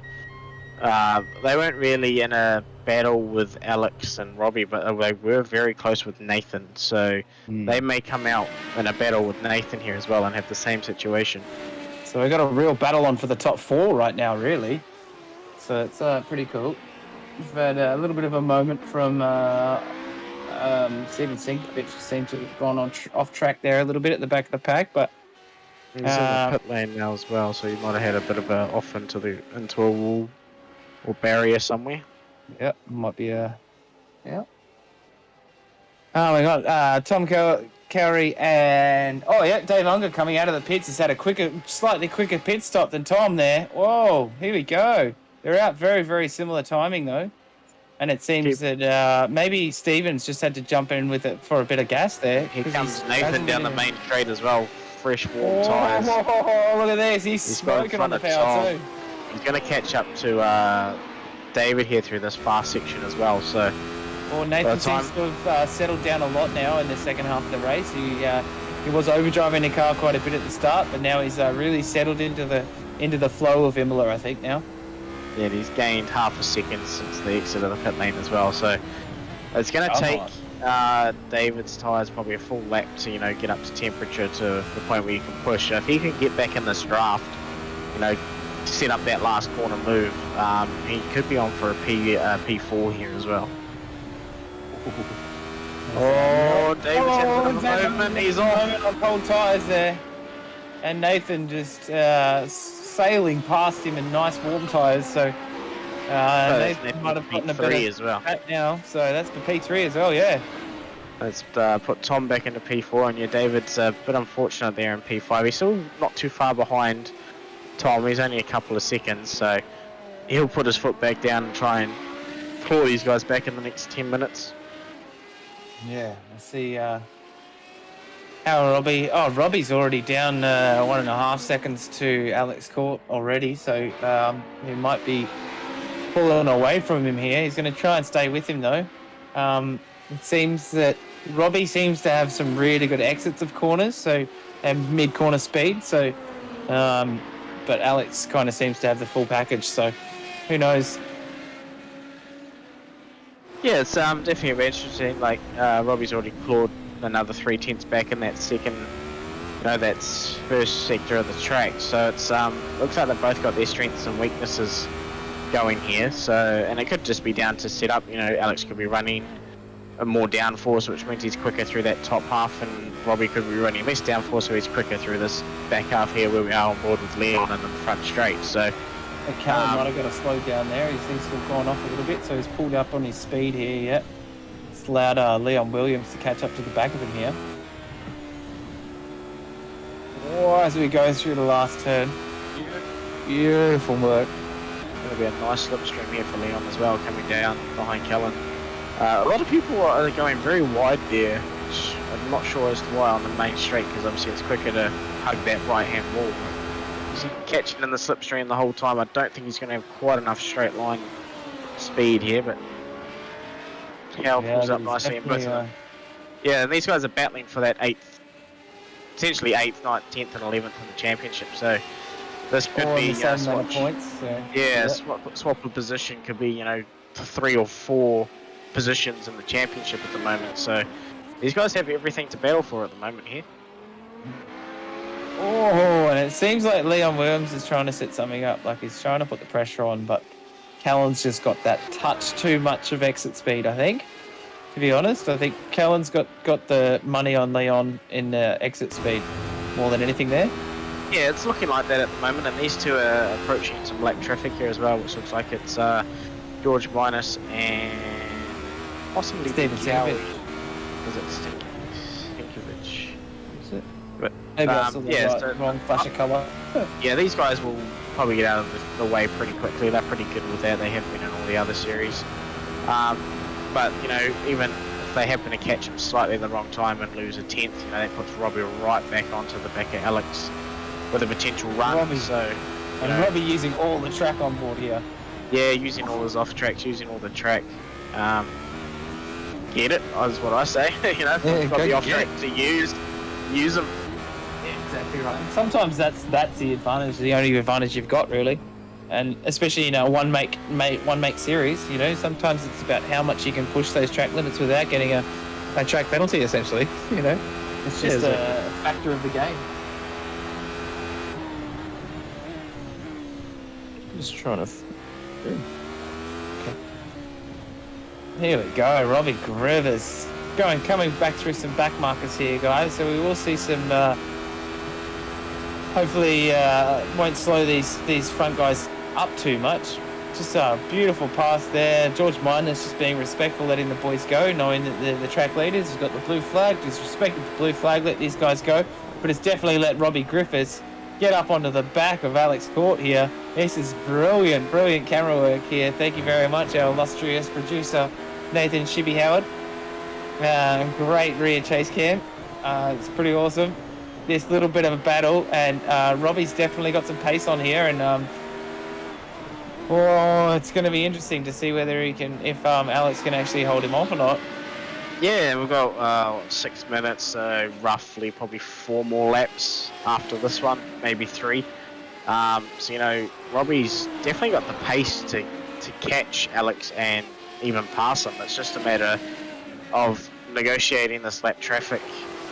they weren't really in a battle with Alex and Robbie, but they were very close with Nathan, so they may come out in a battle with Nathan here as well and have the same situation. So we've got a real battle on for the top 4 right now, really. So it's pretty cool. We've had a little bit of a moment from Steven Sink, which seemed to have gone off track there a little bit at the back of the pack, but he's in the pit lane now as well, so he might have had a bit of a off into a wall or barrier somewhere. Yep, might be a Oh my God, Tom Cowrie and Dave Unger coming out of the pits has had a slightly quicker pit stop than Tom there. Whoa, here we go. They're out very, very similar timing though. And it seems that maybe Stevens just had to jump in with it for a bit of gas there. Here comes Nathan down the main straight as well. Fresh warm tyres. Oh, look at this. He's smoking on the power too. He's going to catch up to David here through this fast section as well. So, Nathan seems to have settled down a lot now in the second half of the race. He was overdriving the car quite a bit at the start, but now he's really settled into the flow of Imola, I think now. Yeah, he's gained half a second since the exit of the pit lane as well. So it's going to take David's tyres probably a full lap to get up to temperature to the point where you can push. If he can get back in this draft, set up that last corner move, he could be on for a P4 here as well. David's having a movement. He's on cold tyres there, and Nathan just sailing past him in nice warm tyres. So Nathan might have gotten a bit as well now. So that's the P3 as well. Yeah. Let's put Tom back into P4, and David's a bit unfortunate there in P5. He's still not too far behind Tom. He's only a couple of seconds, so he'll put his foot back down and try and claw these guys back in the next 10 minutes. Yeah, let's see how Robbie. Oh, Robbie's already down 1.5 seconds to Alex Court already, so he might be pulling away from him here. He's going to try and stay with him though. It seems that Robbie seems to have some really good exits of corners, and mid-corner speed. So, but Alex kind of seems to have the full package. So, who knows? Yeah, it's definitely interesting. Robbie's already clawed another 3/10 back in that second, that first sector of the track. So it's looks like they've both got their strengths and weaknesses going here. So, and it could just be down to setup. Alex could be running a more downforce, which means he's quicker through that top half, and Robbie could be running less downforce, so he's quicker through this back half here where we are on board with Leon and in the front straight. So Callum might have got to slow down there. He's still gone off a little bit, so he's pulled up on his speed here. Yeah, it's allowed Leon Williams to catch up to the back of him here. Oh, as we go through the last turn, beautiful work. Going to be a nice slipstream here for Leon as well, coming down behind Callan. A lot of people are going very wide there, which I'm not sure as to why on the main straight, because obviously it's quicker to hug that right-hand wall. He's catching in the slipstream the whole time. I don't think he's going to have quite enough straight line speed here, but Cal pulls up nicely. Yeah, and these guys are battling for that 8th, essentially 8th, 9th, 10th and 11th in the championship, so this could be swap points. So, swap of position could be 3 or 4 positions in the championship at the moment. So these guys have everything to battle for at the moment here. Oh, and it seems like Leon Williams is trying to set something up, like he's trying to put the pressure on, but Callan's just got that touch too much of exit speed, I think. To be honest, I think Callan's got the money on Leon in exit speed more than anything there. Yeah, it's looking like that at the moment, and these two are approaching some black traffic here as well, which looks like it's George Minus and possibly Steven Sinkovich. Is it Sinkovich? Is it? But, maybe I saw the wrong flash of colour. Yeah, these guys will probably get out of the way pretty quickly. They're pretty good with that. They have been in all the other series. But, even if they happen to catch him slightly at the wrong time and lose a 10th, that puts Robbie right back onto the back of Alex with a potential run. Robbie using all the track on board here. Yeah, using all his off tracks, using all the track. Get it? That's what I say. If you've got the off track to use them. Yeah, exactly right. And sometimes that's the advantage, the only advantage you've got really, and especially one make series. Sometimes it's about how much you can push those track limits without getting a track penalty. Essentially, it's just a factor of the game. Just trying to. Okay. Here we go, Robbie Griffiths coming back through some back markers here, guys. So we will see some. Hopefully, won't slow these front guys up too much. Just a beautiful pass there. George Miners just being respectful, letting the boys go, knowing that the track leaders has got the blue flag. Just respected the blue flag, let these guys go. But it's definitely let Robbie Griffiths get up onto the back of Alex Court here. This is brilliant camera work here. Thank you very much, our illustrious producer, Nathan Shibby Howard. Great rear chase cam. It's pretty awesome. This little bit of a battle, and Robbie's definitely got some pace on here, and it's going to be interesting to see whether if Alex can actually hold him off or not. Yeah, we've got 6 minutes, so roughly probably 4 more laps after this one, maybe 3. So Robbie's definitely got the pace to catch Alex and even pass him. It's just a matter of negotiating this lap traffic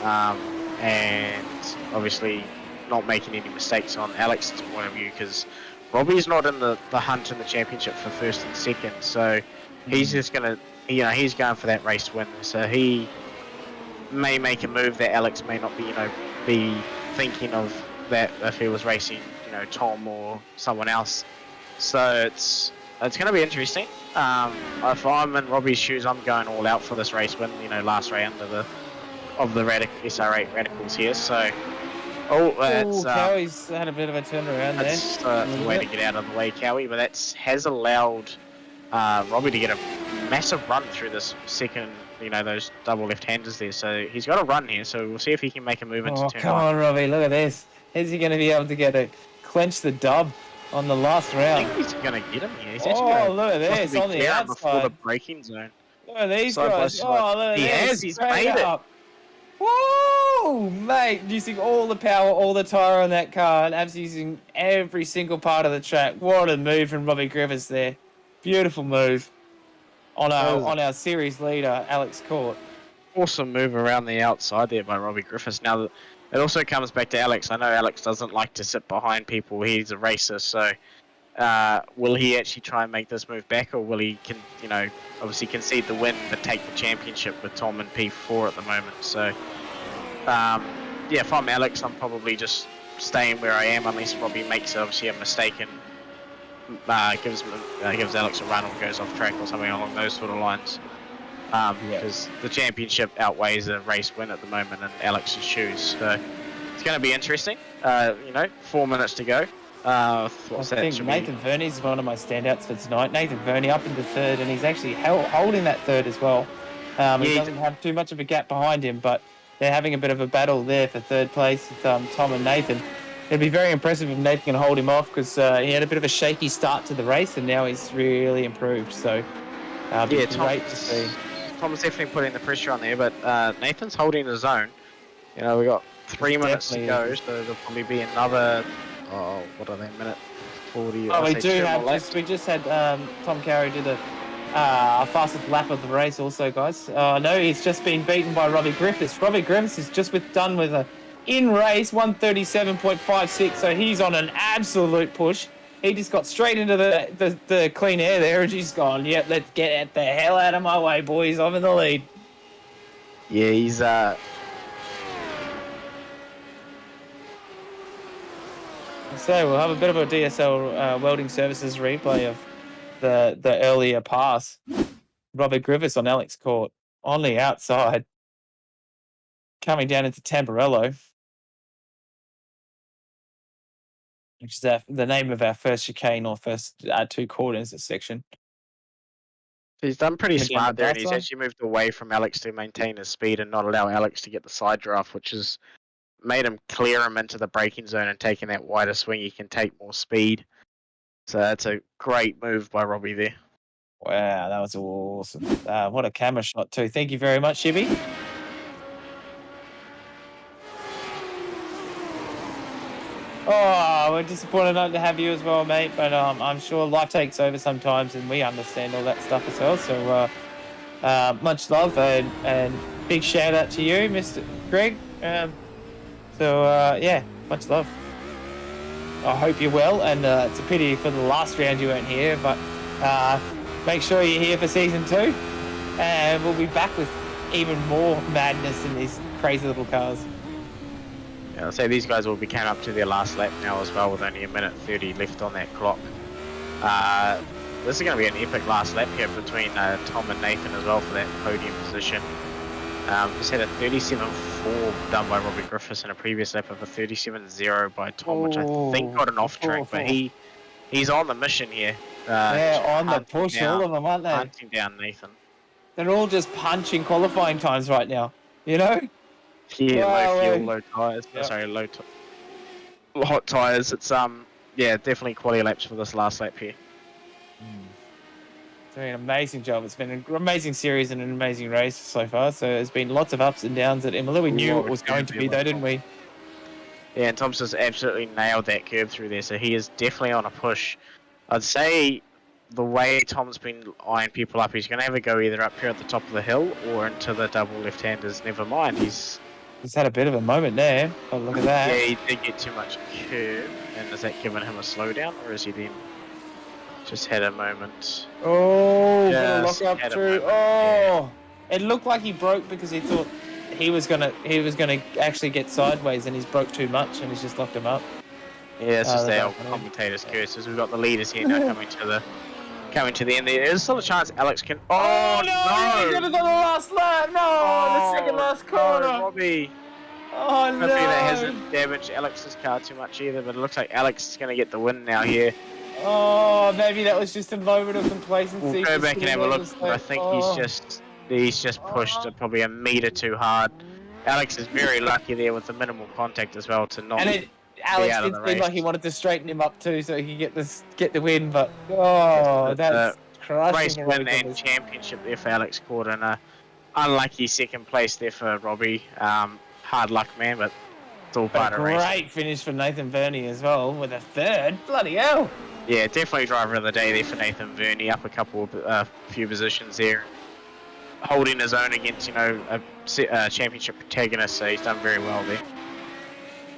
and obviously not making any mistakes on Alex's point of view, because Robbie's not in the hunt in the championship for first and second, so he's just gonna he's going for that race win. So he may make a move that Alex may not be thinking of that if he was racing Tom or someone else. So it's going to be interesting. If I'm in Robbie's shoes, I'm going all out for this race win. Last round of the SR8 Radicals here. So Cowie's had a bit of a turnaround there. That's the way to get out of the way, Cowie. But that has allowed Robbie to get a massive run through this second. Those double left-handers there. So he's got a run here. So we'll see if he can make a move into turn 1. Come on, Robbie! Look at this. Is he going to be able to clench the dub on the last round? I think he's going to get him here. He's actually look at this on the outside before the braking zone. Look at these guys. Look at this. He's made it. Woo, mate! Using all the power, all the tyre on that car, and absolutely using every single part of the track. What a move from Robbie Griffiths there. Beautiful move on our series leader, Alex Court. awesome move around the outside there by Robbie Griffiths. Now, it also comes back to Alex. I know Alex doesn't like to sit behind people. He's a racer, so will he actually try and make this move back, or will he, obviously concede the win but take the championship with Tom and P4 at the moment? So, yeah, if I'm Alex, I'm probably just staying where I am unless Robbie makes obviously a mistake and gives Alex a run or goes off track or something along those sort of lines. Because the championship outweighs a race win at the moment in Alex's shoes. So it's going to be interesting. 4 minutes to go. I think Nathan Verney's one of my standouts for tonight. Nathan Verney up into third, and he's actually holding that third as well. He doesn't have too much of a gap behind him, but they're having a bit of a battle there for third place with Tom and Nathan. It'd be very impressive if Nathan can hold him off, because he had a bit of a shaky start to the race, and now he's really improved. So great to see. Tom's definitely putting the pressure on there, but Nathan's holding his own. We got 3 minutes to go, so there'll probably be another. What are they? Minute 40. Oh, we just had Tom Carey do the fastest lap of the race, also, guys. No, he's just been beaten by Robbie Griffiths. Robbie Griffiths is just done with a in race 1:37.56, so he's on an absolute push. He just got straight into the clean air there, and he's gone, yep, let's get the hell out of my way, boys. I'm in the lead. Yeah, he's So we'll have a bit of a DSL welding services replay of the earlier pass. Robert Griffiths on Alex Court on the outside, coming down into Tamburello, which is the name of our first chicane or first 2 corners section. He's done pretty smart there, and he's actually moved away from Alex to maintain his speed and not allow Alex to get the side draft, which has made him clear him into the braking zone, and taking that wider swing, he can take more speed. So that's a great move by Robbie there. Wow, that was awesome. What a camera shot too. Thank you very much, Shibby. Oh, we're disappointed not to have you as well, mate, but I'm sure life takes over sometimes, and we understand all that stuff as well. So much love, and big shout out to you, Mr. Greg. Yeah, much love. I hope you're well, and it's a pity for the last round you weren't here, but make sure you're here for season 2, and we'll be back with even more madness in these crazy little cars. Yeah, I'll say these guys will be coming up to their last lap now as well, with only a minute 30 left on that clock. This is going to be an epic last lap here between Tom and Nathan as well for that podium position. Just had a 37.4 done by Robbie Griffiths in a previous lap of a 37.0 by Tom, which I think got an off track, but he's on the mission here. They're on the push, all of them, aren't they? Hunting down Nathan. They're all just punching qualifying times right now, Yeah, low fuel, low tyres. Yep. Sorry, hot tyres. It's definitely quality laps for this last lap here. Doing an amazing job. It's been an amazing series and an amazing race so far. So there's been lots of ups and downs at Imola. We knew it was going to be though, didn't we? Yeah, and Tom's just absolutely nailed that curve through there. So he is definitely on a push. I'd say the way Tom's been eyeing people up, he's going to have a go either up here at the top of the hill or into the double left-handers. Never mind, he's had a bit of a moment there. Oh, look at that. Yeah, he did get too much curve. And is that giving him a slowdown, or is he then just had a moment? Oh, lock up through. Yeah. It looked like he broke because he thought he was gonna actually get sideways, and he's broke too much, and he's just locked him up. Yeah, it's just our commentator's curses. We've got the leaders here now coming to the end. There's still a chance Alex can. Oh no! He got it on the last lap. No, the second last corner. No, Robbie. Oh no! Hopefully that hasn't damaged Alex's car too much either, but it looks like Alex is going to get the win now here. Oh, maybe that was just a moment of complacency. We'll go back and have a look, but I think he's just pushed it probably a meter too hard. Alex is very lucky there with the minimal contact as well to not. Alex did seem like he wanted to straighten him up too, so he could get the win. But that's crushing. Race win and championship there for Alex Court, and a unlucky second place there for Robbie. Hard luck, man, but it's all part of racing. Great finish for Nathan Verney as well with a third. Bloody hell! Yeah, definitely driver of the day there for Nathan Verney, up a few positions there. holding his own against a championship protagonist. So he's done very well there.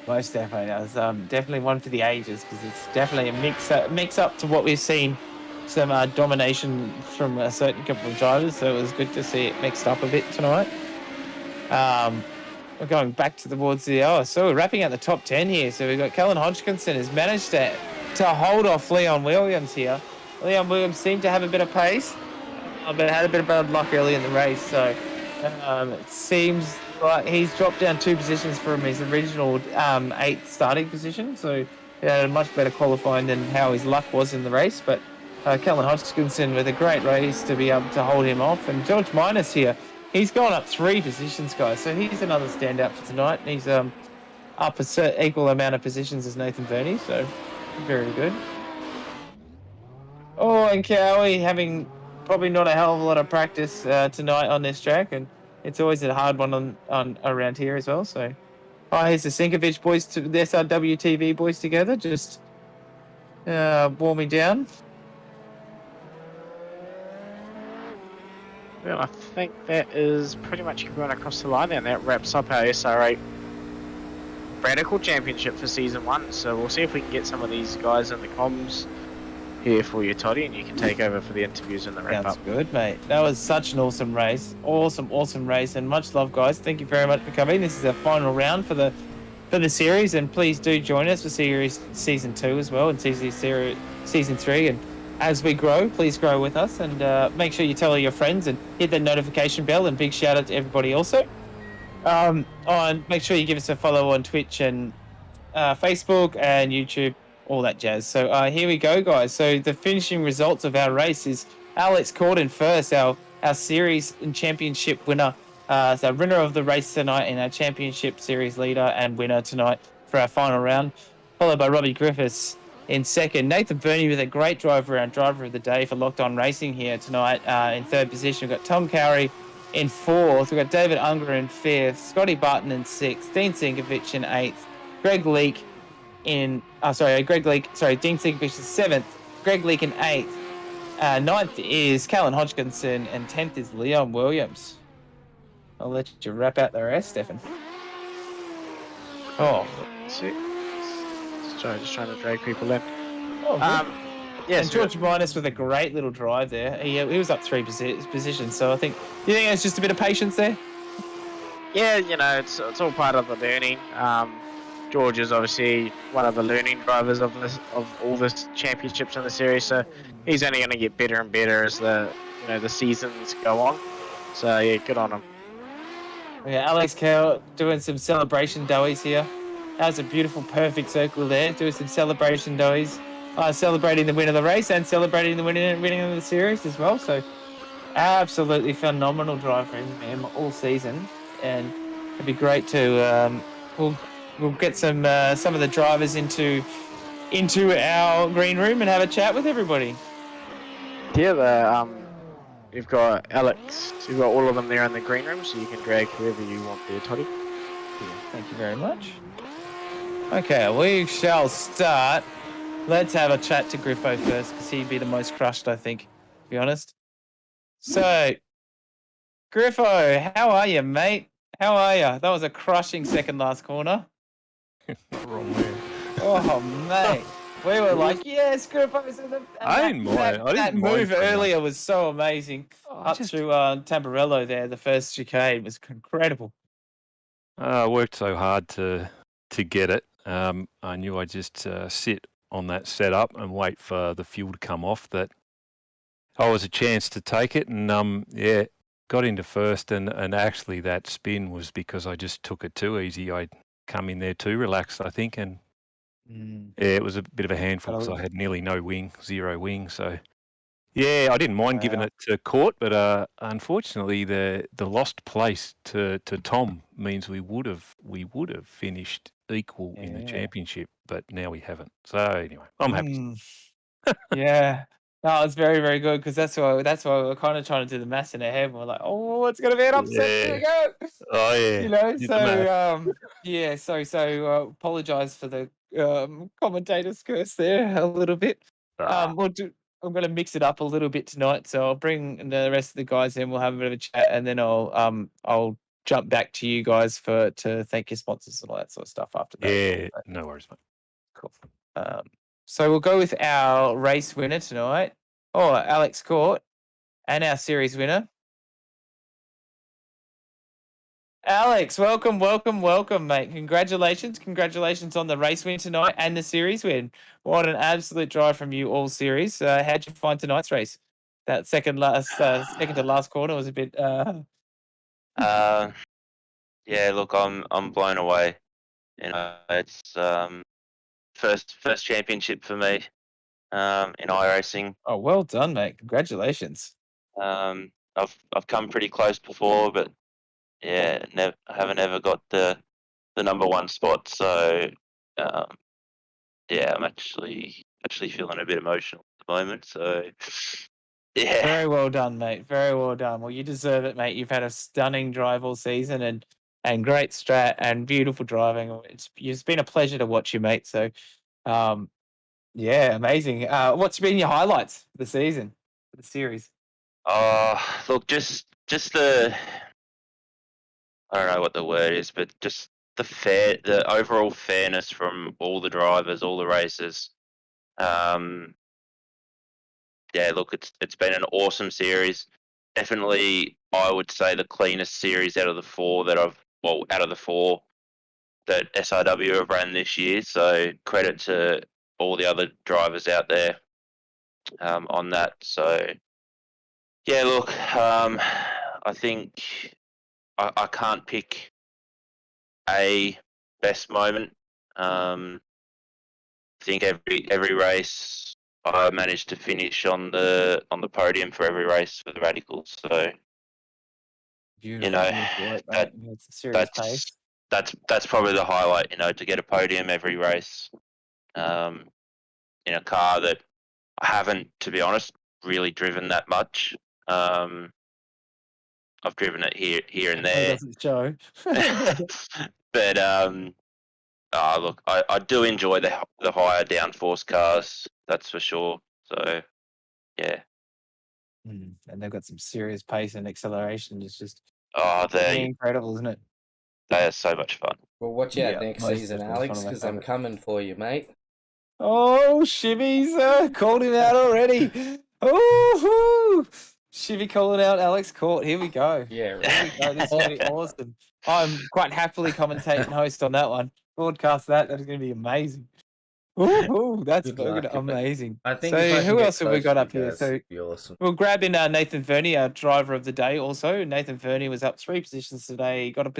Most definitely. That was definitely one for the ages because it's definitely a mix up to what we've seen. Some domination from a certain couple of drivers, so it was good to see it mixed up a bit tonight. We're going back towards so we're wrapping out the top 10 here. So we've got Kellen Hodgkinson has managed to hold off Leon Williams here. Leon Williams seemed to have a bit of pace, but had a bit of bad luck early in the race. So it seems like he's dropped down 2 positions from his original 8th starting position. So he had a much better qualifying than how his luck was in the race. But Kellen Hodgkinson with a great race to be able to hold him off. And George Minus here, he's gone up 3 positions, guys. So he's another standout for tonight. He's up a equal amount of positions as Nathan Verney. So very good. Oh, and Cowie having probably not a hell of a lot of practice tonight on this track, and it's always a hard one on around here as well. So, here's the Sinkovic boys, the SRW TV boys together, just warming down. Well, I think that is pretty much everyone across the line there, and that wraps up our SR8 Radical Championship for Season 1. So we'll see if we can get some of these guys in the comms here for you, Toddy, and you can take over for the interviews and the wrap-up. Sounds good, mate. That was such an awesome race. Awesome race, and much love, guys. Thank you very much for coming. This is our final round for the series, and please do join us for Season 2 as well, and Season 3, and as we grow, please grow with us, and make sure you tell all your friends and hit the notification bell, and big shout out to everybody also. Make sure you give us a follow on Twitch and Facebook and YouTube, all that jazz. So here we go, guys. So the finishing results of our race is Alex Corden first, our series and championship winner, so winner of the race tonight and our championship series leader and winner tonight for our final round, followed by Robbie Griffiths in second. Nathan Verney with a great driver and driver of the day for Locked On Racing here tonight in third position. We've got Tom Cowrie in fourth. We've got David Unger in fifth. Scotty Barton in sixth. Dean Sinkovic in eighth. Dean Sinkovic in seventh. Greg Leake in eighth. Ninth is Callan Hodgkinson and 10th is Leon Williams. I'll let you wrap out the rest, Stefan. Oh. Sorry, just trying to drag people in. And George Minus with a great little drive there. He was up 3 positions, so I think it's just a bit of patience there. Yeah, it's all part of the learning. George is obviously one of the learning drivers of all the championships in the series, so he's only going to get better and better as the seasons go on. So yeah, good on him. Yeah, Alex Cow doing some celebration doughies here. That was a beautiful, perfect circle there. Doing some celebration doughies, celebrating the win of the race and celebrating the winning of the series as well. So absolutely phenomenal drive for him all season, and it'd be great to we'll get some of the drivers into our green room and have a chat with everybody. Yeah, you've got Alex. You've got all of them there in the green room, so you can drag whoever you want there, Toddy. Yeah, thank you very much. Okay, we shall start. Let's have a chat to Griffo first, because he'd be the most crushed, I think, to be honest. So, Griffo, how are you, mate? How are you? That was a crushing second last corner. Wrong way. Oh, mate. We were like, yes, Griffo's in the... I didn't mind. That move earlier was so amazing. Through Tamburello there, the first chicane was incredible. I worked so hard to get it. I knew I'd just sit on that setup and wait for the fuel to come off. That I was a chance to take it, and got into first. And actually, that spin was because I just took it too easy. I'd come in there too relaxed, I think, and it was a bit of a handful because I had nearly no wing, 0 wing. So yeah, I didn't mind giving it to Court, but unfortunately, the lost place to Tom means we would have finished equal in the championship, but now we haven't. So anyway, I'm happy. Yeah. No, it's very, very good, because that's why we're kind of trying to do the maths in our head. And we're like, oh, it's going to be an upset. Here we go. Oh yeah. So apologize for the commentator's curse there a little bit. We'll I'm going to mix it up a little bit tonight, so I'll bring the rest of the guys in. We'll have a bit of a chat, and then I'll jump back to you guys to thank your sponsors and all that sort of stuff after that. Yeah, no worries, mate. Cool. So we'll go with our race winner tonight. Oh, Alex Court, and our series winner. Alex, welcome, mate. Congratulations on the race win tonight and the series win. What an absolute drive from you all series. How'd you find tonight's race? That second to last corner was a bit. Yeah, look, I'm blown away. You know, it's first championship for me in iRacing. Oh, well done, mate. Congratulations. I've come pretty close before, but yeah, I haven't ever got the number one spot. So yeah, I'm actually feeling a bit emotional at the moment. So yeah, Very well done, mate. Very well done. Well, you deserve it, mate. You've had a stunning drive all season and great strat and beautiful driving. It's been a pleasure to watch you, mate. So, yeah, amazing. What's been your highlights for the season, for the series? look, just the I don't know what the word is, but just the overall fairness from all the drivers, all the races. Yeah, look, it's been an awesome series. Definitely, I would say the cleanest series out of the four that SRW have ran this year. So credit to all the other drivers out there on that. So yeah, look, I think I can't pick a best moment. I think every race I managed to finish on the podium for every race for the Radicals. So Beautiful. you know It's a serious pace. that's probably the highlight. You know, to get a podium every race in a car that I haven't, to be honest, really driven that much. I've driven it here and there. It doesn't show. But look, I do enjoy the higher downforce cars. That's for sure. So yeah. And they've got some serious pace and acceleration. It's just They're incredible, isn't it? they are so much fun. Well, watch out Yeah, next most season, definitely. Alex, One of my because I'm favourite. coming for you, mate. Oh, Shivy's called him out already. Oh, Shivy calling out Alex Court. Here we go. Yeah, Here we go. This is going to be awesome. I'm quite happily commentate and host on that one. Broadcast that. That is going to be amazing. Ooh, that's Good luck, fucking amazing. I think So if I can who get else have we close got to up you here? guys, So it'd be awesome. we'll grab in Nathan Verney, our driver of the day. Also, Nathan Verney was up 3 positions today. He got a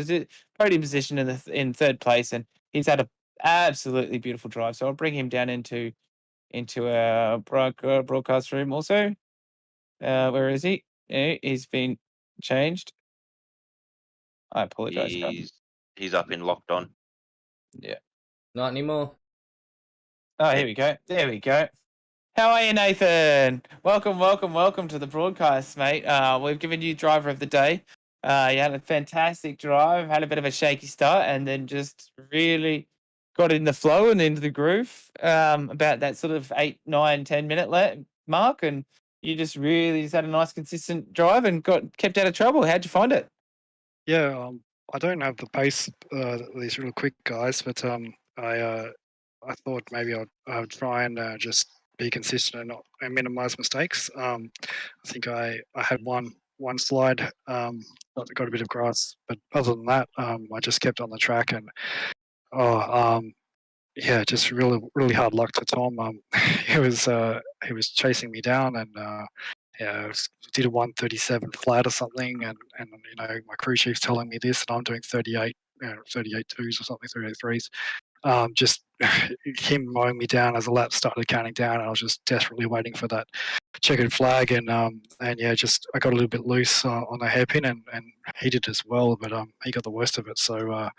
podium position in third place, and he's had a absolutely beautiful drive. So I'll bring him down into our broadcast room. Also, where is he? He's been changed. I apologize. He's up in locked on. Yeah. Not anymore. Oh, here we go. There we go. How are you, Nathan? Welcome to the broadcast, mate. We've given you driver of the day. You had a fantastic drive, had a bit of a shaky start, and then just really got in the flow and into the groove about that sort of 8, 9, 10 minute mark, and you just had a nice consistent drive and kept out of trouble. How'd you find it? Yeah, I don't have the pace these real quick guys, but I thought maybe I would try and just be consistent and minimize mistakes. I think I had one slide, got a bit of grass, but other than that, I just kept on the track and yeah, just really hard luck to Tom. He was chasing me down and yeah, did a 137 flat or something, and you know my crew chief's telling me this, and I'm doing 38 twos or something, 38 threes. Just him mowing me down as the laps started counting down, and I was just desperately waiting for that checkered flag, and yeah, just I got a little bit loose on the hairpin, and he did as well, but he got the worst of it. So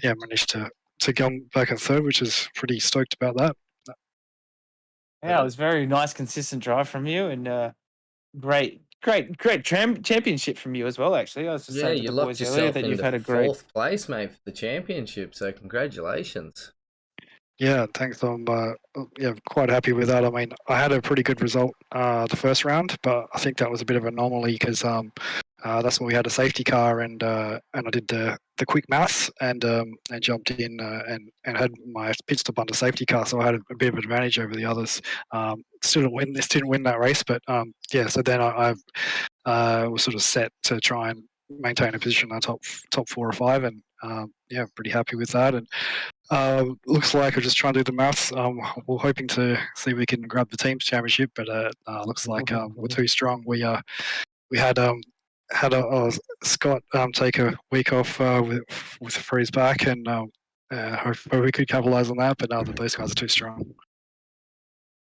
yeah, managed to come back in third, which is pretty stoked about that. Yeah, it was very nice, consistent drive from you, and great championship from you as well. Actually, I was just saying to you the locked boys earlier yourself that you've into had a great. fourth place, mate, for the championship. So congratulations. Yeah, thanks. I'm quite happy with that. I mean, I had a pretty good result the first round, but I think that was a bit of an anomaly because that's when we had a safety car, and I did the quick maths and jumped in and had my pit stop under safety car, so I had a bit of advantage over the others. Still didn't win that race, but yeah. So then I was sort of set to try and maintain a position in the top 4 or 5, and yeah, pretty happy with that. And looks like I'm just trying to do the maths. We're hoping to see if we can grab the team's championship, but looks like we're too strong. We had Scott take a week off for his back, and hope we could capitalise on that. But no, those guys are too strong.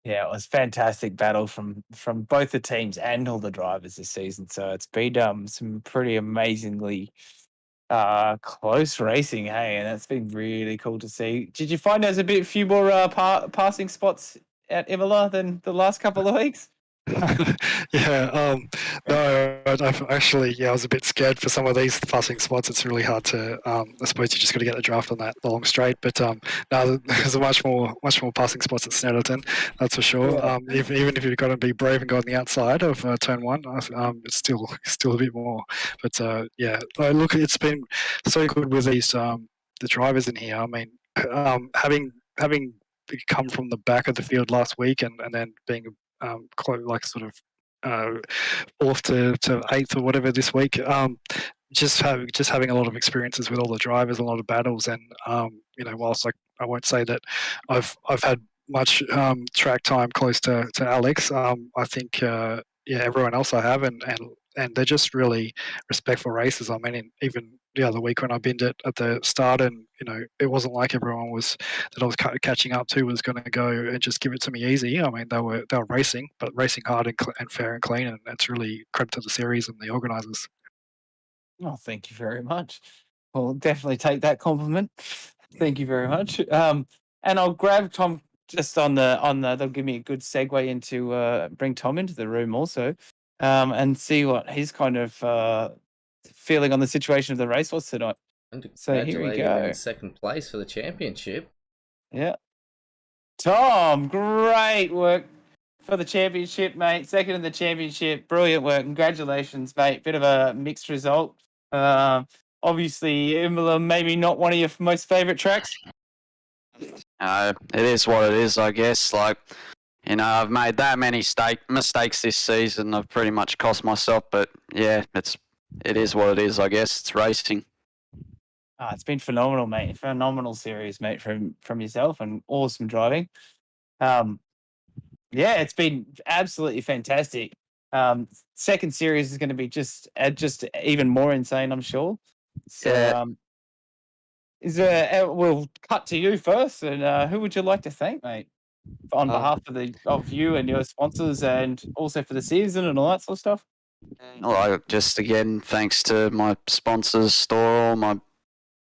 Yeah, it was fantastic battle from both the teams and all the drivers this season. So it's been some pretty amazingly close racing, hey, and that's been really cool to see. Did you find there's a few more passing spots at Imola than the last couple of weeks? Yeah, no, I've actually, I was a bit scared for some of these passing spots. It's really hard to, I suppose you just got to get the draft on that long straight. But no, there's much more passing spots at Snetterton, that's for sure. Yeah. Even if you've got to be brave and go on the outside of turn 1, it's still a bit more. But yeah, look, it's been so good with these the drivers in here. I mean, having come from the back of the field last week and then being like sort of 4th to 8th or whatever this week. Just having a lot of experiences with all the drivers, a lot of battles, and whilst I won't say that I've had much track time close to Alex, I think everyone else I have, and they're just really respectful races. I mean, even the other week when I binned it at the start, and it wasn't like everyone that I was catching up to was going to go and just give it to me easy. I mean, they were racing, but racing hard and fair and clean, and that's really credit to the series and the organisers. Oh, thank you very much. Well, definitely take that compliment. Thank you very much. And I'll grab Tom just on the. They'll give me a good segue into bring Tom into the room also, and see what his kind of feeling on the situation of the race was tonight. And So here we congratulate him go. in second place for the championship. Yeah, Tom, great work for the championship, mate. Second in the championship, brilliant work. Congratulations, mate. Bit of a mixed result. Obviously, Imola maybe not one of your most favourite tracks. It is what it is, I guess. Like, I've made that many mistakes this season. I've pretty much cost myself, but yeah, it is what it is, I guess. It's racing. It's been phenomenal, mate. Phenomenal series, mate, from yourself, and awesome driving. Yeah, it's been absolutely fantastic. Second series is going to be just even more insane, I'm sure. So, Yeah. We'll cut to you first, and who would you like to thank, mate, on behalf of you and your sponsors, and also for the season and all that sort of stuff? Well, just again, thanks to my sponsors, Storall, my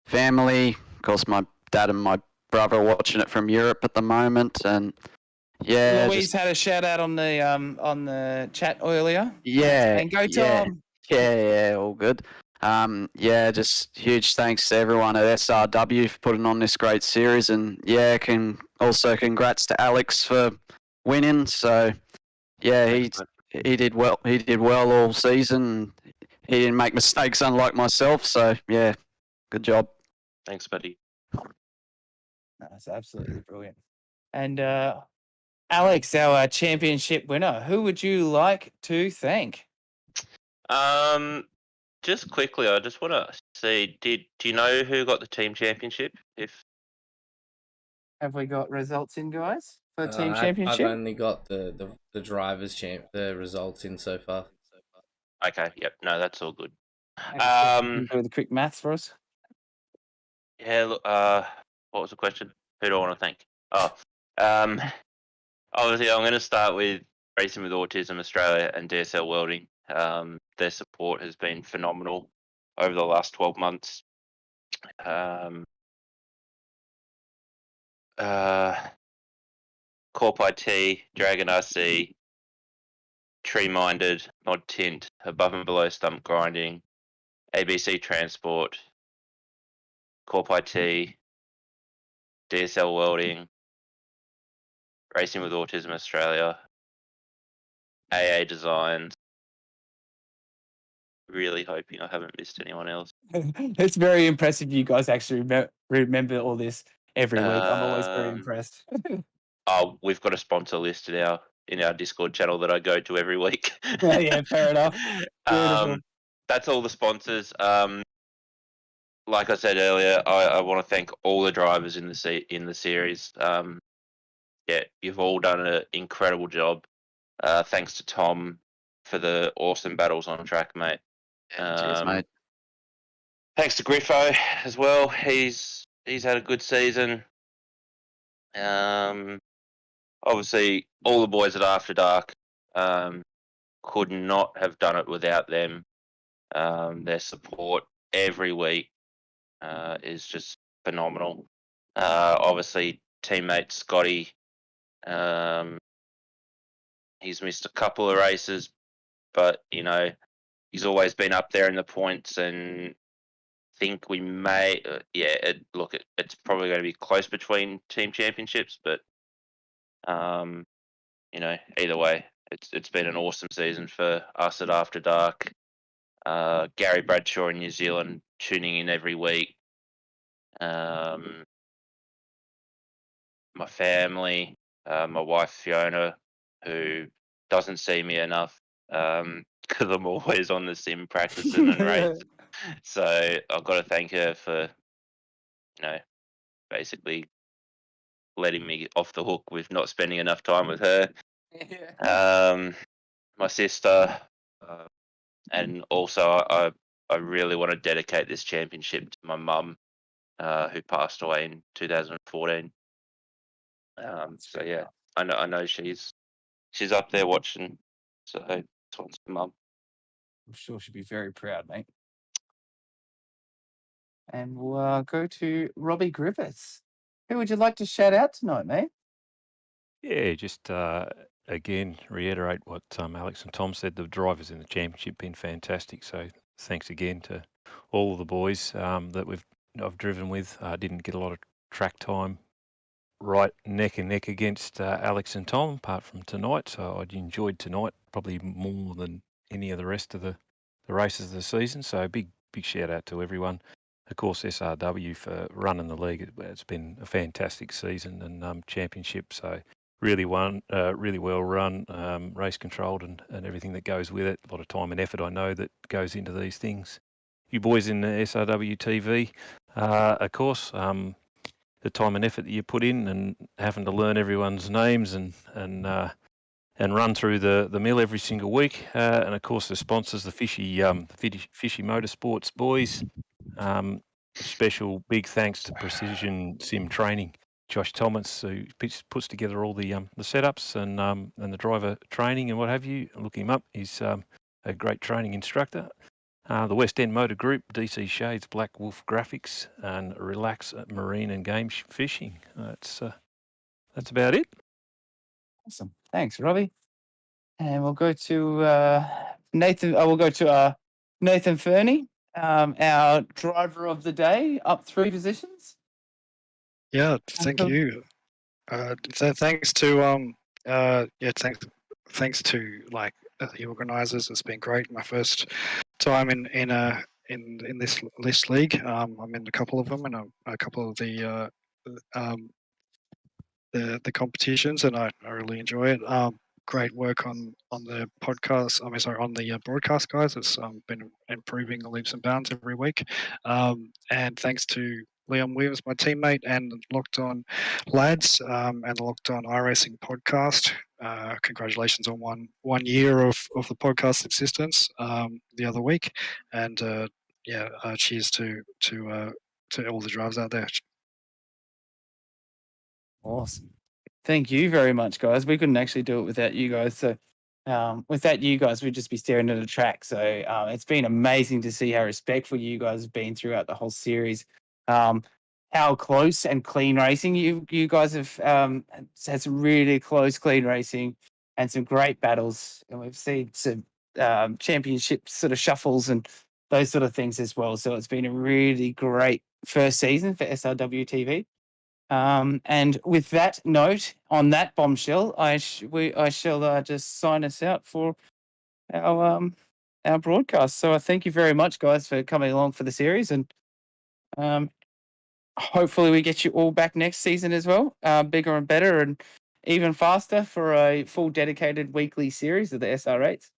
family, of course, my dad and my brother are watching it from Europe at the moment, and yeah, Louise had a shout out on the chat earlier. Yeah, And go Tom. yeah, all good. Yeah, just huge thanks to everyone at SRW for putting on this great series, and yeah, congrats to Alex for winning. So yeah, he did well. He did well all season. He didn't make mistakes, unlike myself. So yeah, good job. Thanks, buddy. That's absolutely brilliant. And Alex, our championship winner, who would you like to thank? Just quickly, I just want to see. Do you know who got the team championship? Have we got results in, guys, for the team I've championship? only got the drivers the results in so far. Okay, yep, no, that's all good. Can you do the quick maths for us? Yeah, look, what was the question? Who do I want to thank? Obviously, I'm going to start with Racing with Autism Australia and DSL Welding. Their support has been phenomenal over the last 12 months. Corp IT, Dragonrc, Tree Minded, Mod Tint, Above and Below Stump Grinding, ABC Transport, Corp IT, DSL Welding, Racing with Autism Australia, AA Designs. Really hoping I haven't missed anyone else. It's very impressive you guys actually remember all this every week. I'm always very Um, impressed. Oh, we've got a sponsor list in our Discord channel that I go to every week. Yeah, fair enough. Beautiful. That's all the sponsors. Like I said earlier, I want to thank all the drivers in the series. Yeah, you've all done an incredible job. Thanks to Tom for the awesome battles on track, mate. Cheers, mate. Thanks to Griffo as well. He's had a good season. Obviously, all the boys at After Dark could not have done it without them. Their support every week is just phenomenal. Obviously, teammate Scotty, he's missed a couple of races, but he's always been up there in the points, and think we may, it's probably going to be close between team championships, but either way, it's been an awesome season for us at After Dark. Gary Bradshaw in New Zealand tuning in every week. My family, my wife Fiona, who doesn't see me enough because I'm always on the sim practicing and race. So I've got to thank her for, basically letting me off the hook with not spending enough time with her. My sister, and also I really want to dedicate this championship to my mum, who passed away in 2014. So yeah, I know she's up there watching. So this one's for mum. I'm sure she'll be very proud, mate. And we'll go to Robbie Griffiths. Who would you like to shout out tonight, mate? Yeah, just again reiterate what Alex and Tom said. The drivers in the championship been fantastic. So thanks again to all of the boys that I've driven with. Didn't get a lot of track time, right neck and neck against Alex and Tom, apart from tonight. So I enjoyed tonight probably more than any of the rest of the races of the season. So big shout out to everyone. Of course, SRW for running the league. It's been a fantastic season and championship. So really well run, race controlled and everything that goes with it. A lot of time and effort I know that goes into these things. You boys in the SRW TV, of course, the time and effort that you put in and having to learn everyone's names and run through the mill every single week. And of course the sponsors, the Fishy Motorsports boys. Special big thanks to Precision Sim Training, Josh Thomas, who puts together all the setups and the driver training and what have you. Look him up. He's a great training instructor. The West End Motor Group, DC Shades, Black Wolf Graphics, and Relax Marine and Game Fishing. That's about it. Awesome. Thanks, Robbie. And we'll go to Nathan. We'll go to Nathan Fernie, our driver of the day, up 3 positions. Yeah, thank you. So thanks to thanks to the organisers. It's been great. My first time in this league. I'm in a couple of them and a couple of the competitions, and I really enjoy it. Great work on the podcast. On the broadcast, guys. It's been improving leaps and bounds every week. And thanks to Liam Williams, my teammate, and Locked On Lads, and the Locked On iRacing podcast. Congratulations on one year of the podcast existence the other week, and cheers to all the drivers out there. Awesome. Thank you very much, guys. We couldn't actually do it without you guys. So without you guys, we'd just be staring at a track. So it's been amazing to see how respectful you guys have been throughout the whole series. How close and clean racing you guys have had some really close, clean racing and some great battles. And we've seen some championship sort of shuffles and those sort of things as well. So it's been a really great first season for SRW TV. And with that note, on that bombshell, I shall just sign us out for our broadcast. So I thank you very much, guys, for coming along for the series, and hopefully we get you all back next season as well, bigger and better and even faster for a full dedicated weekly series of the SR8s.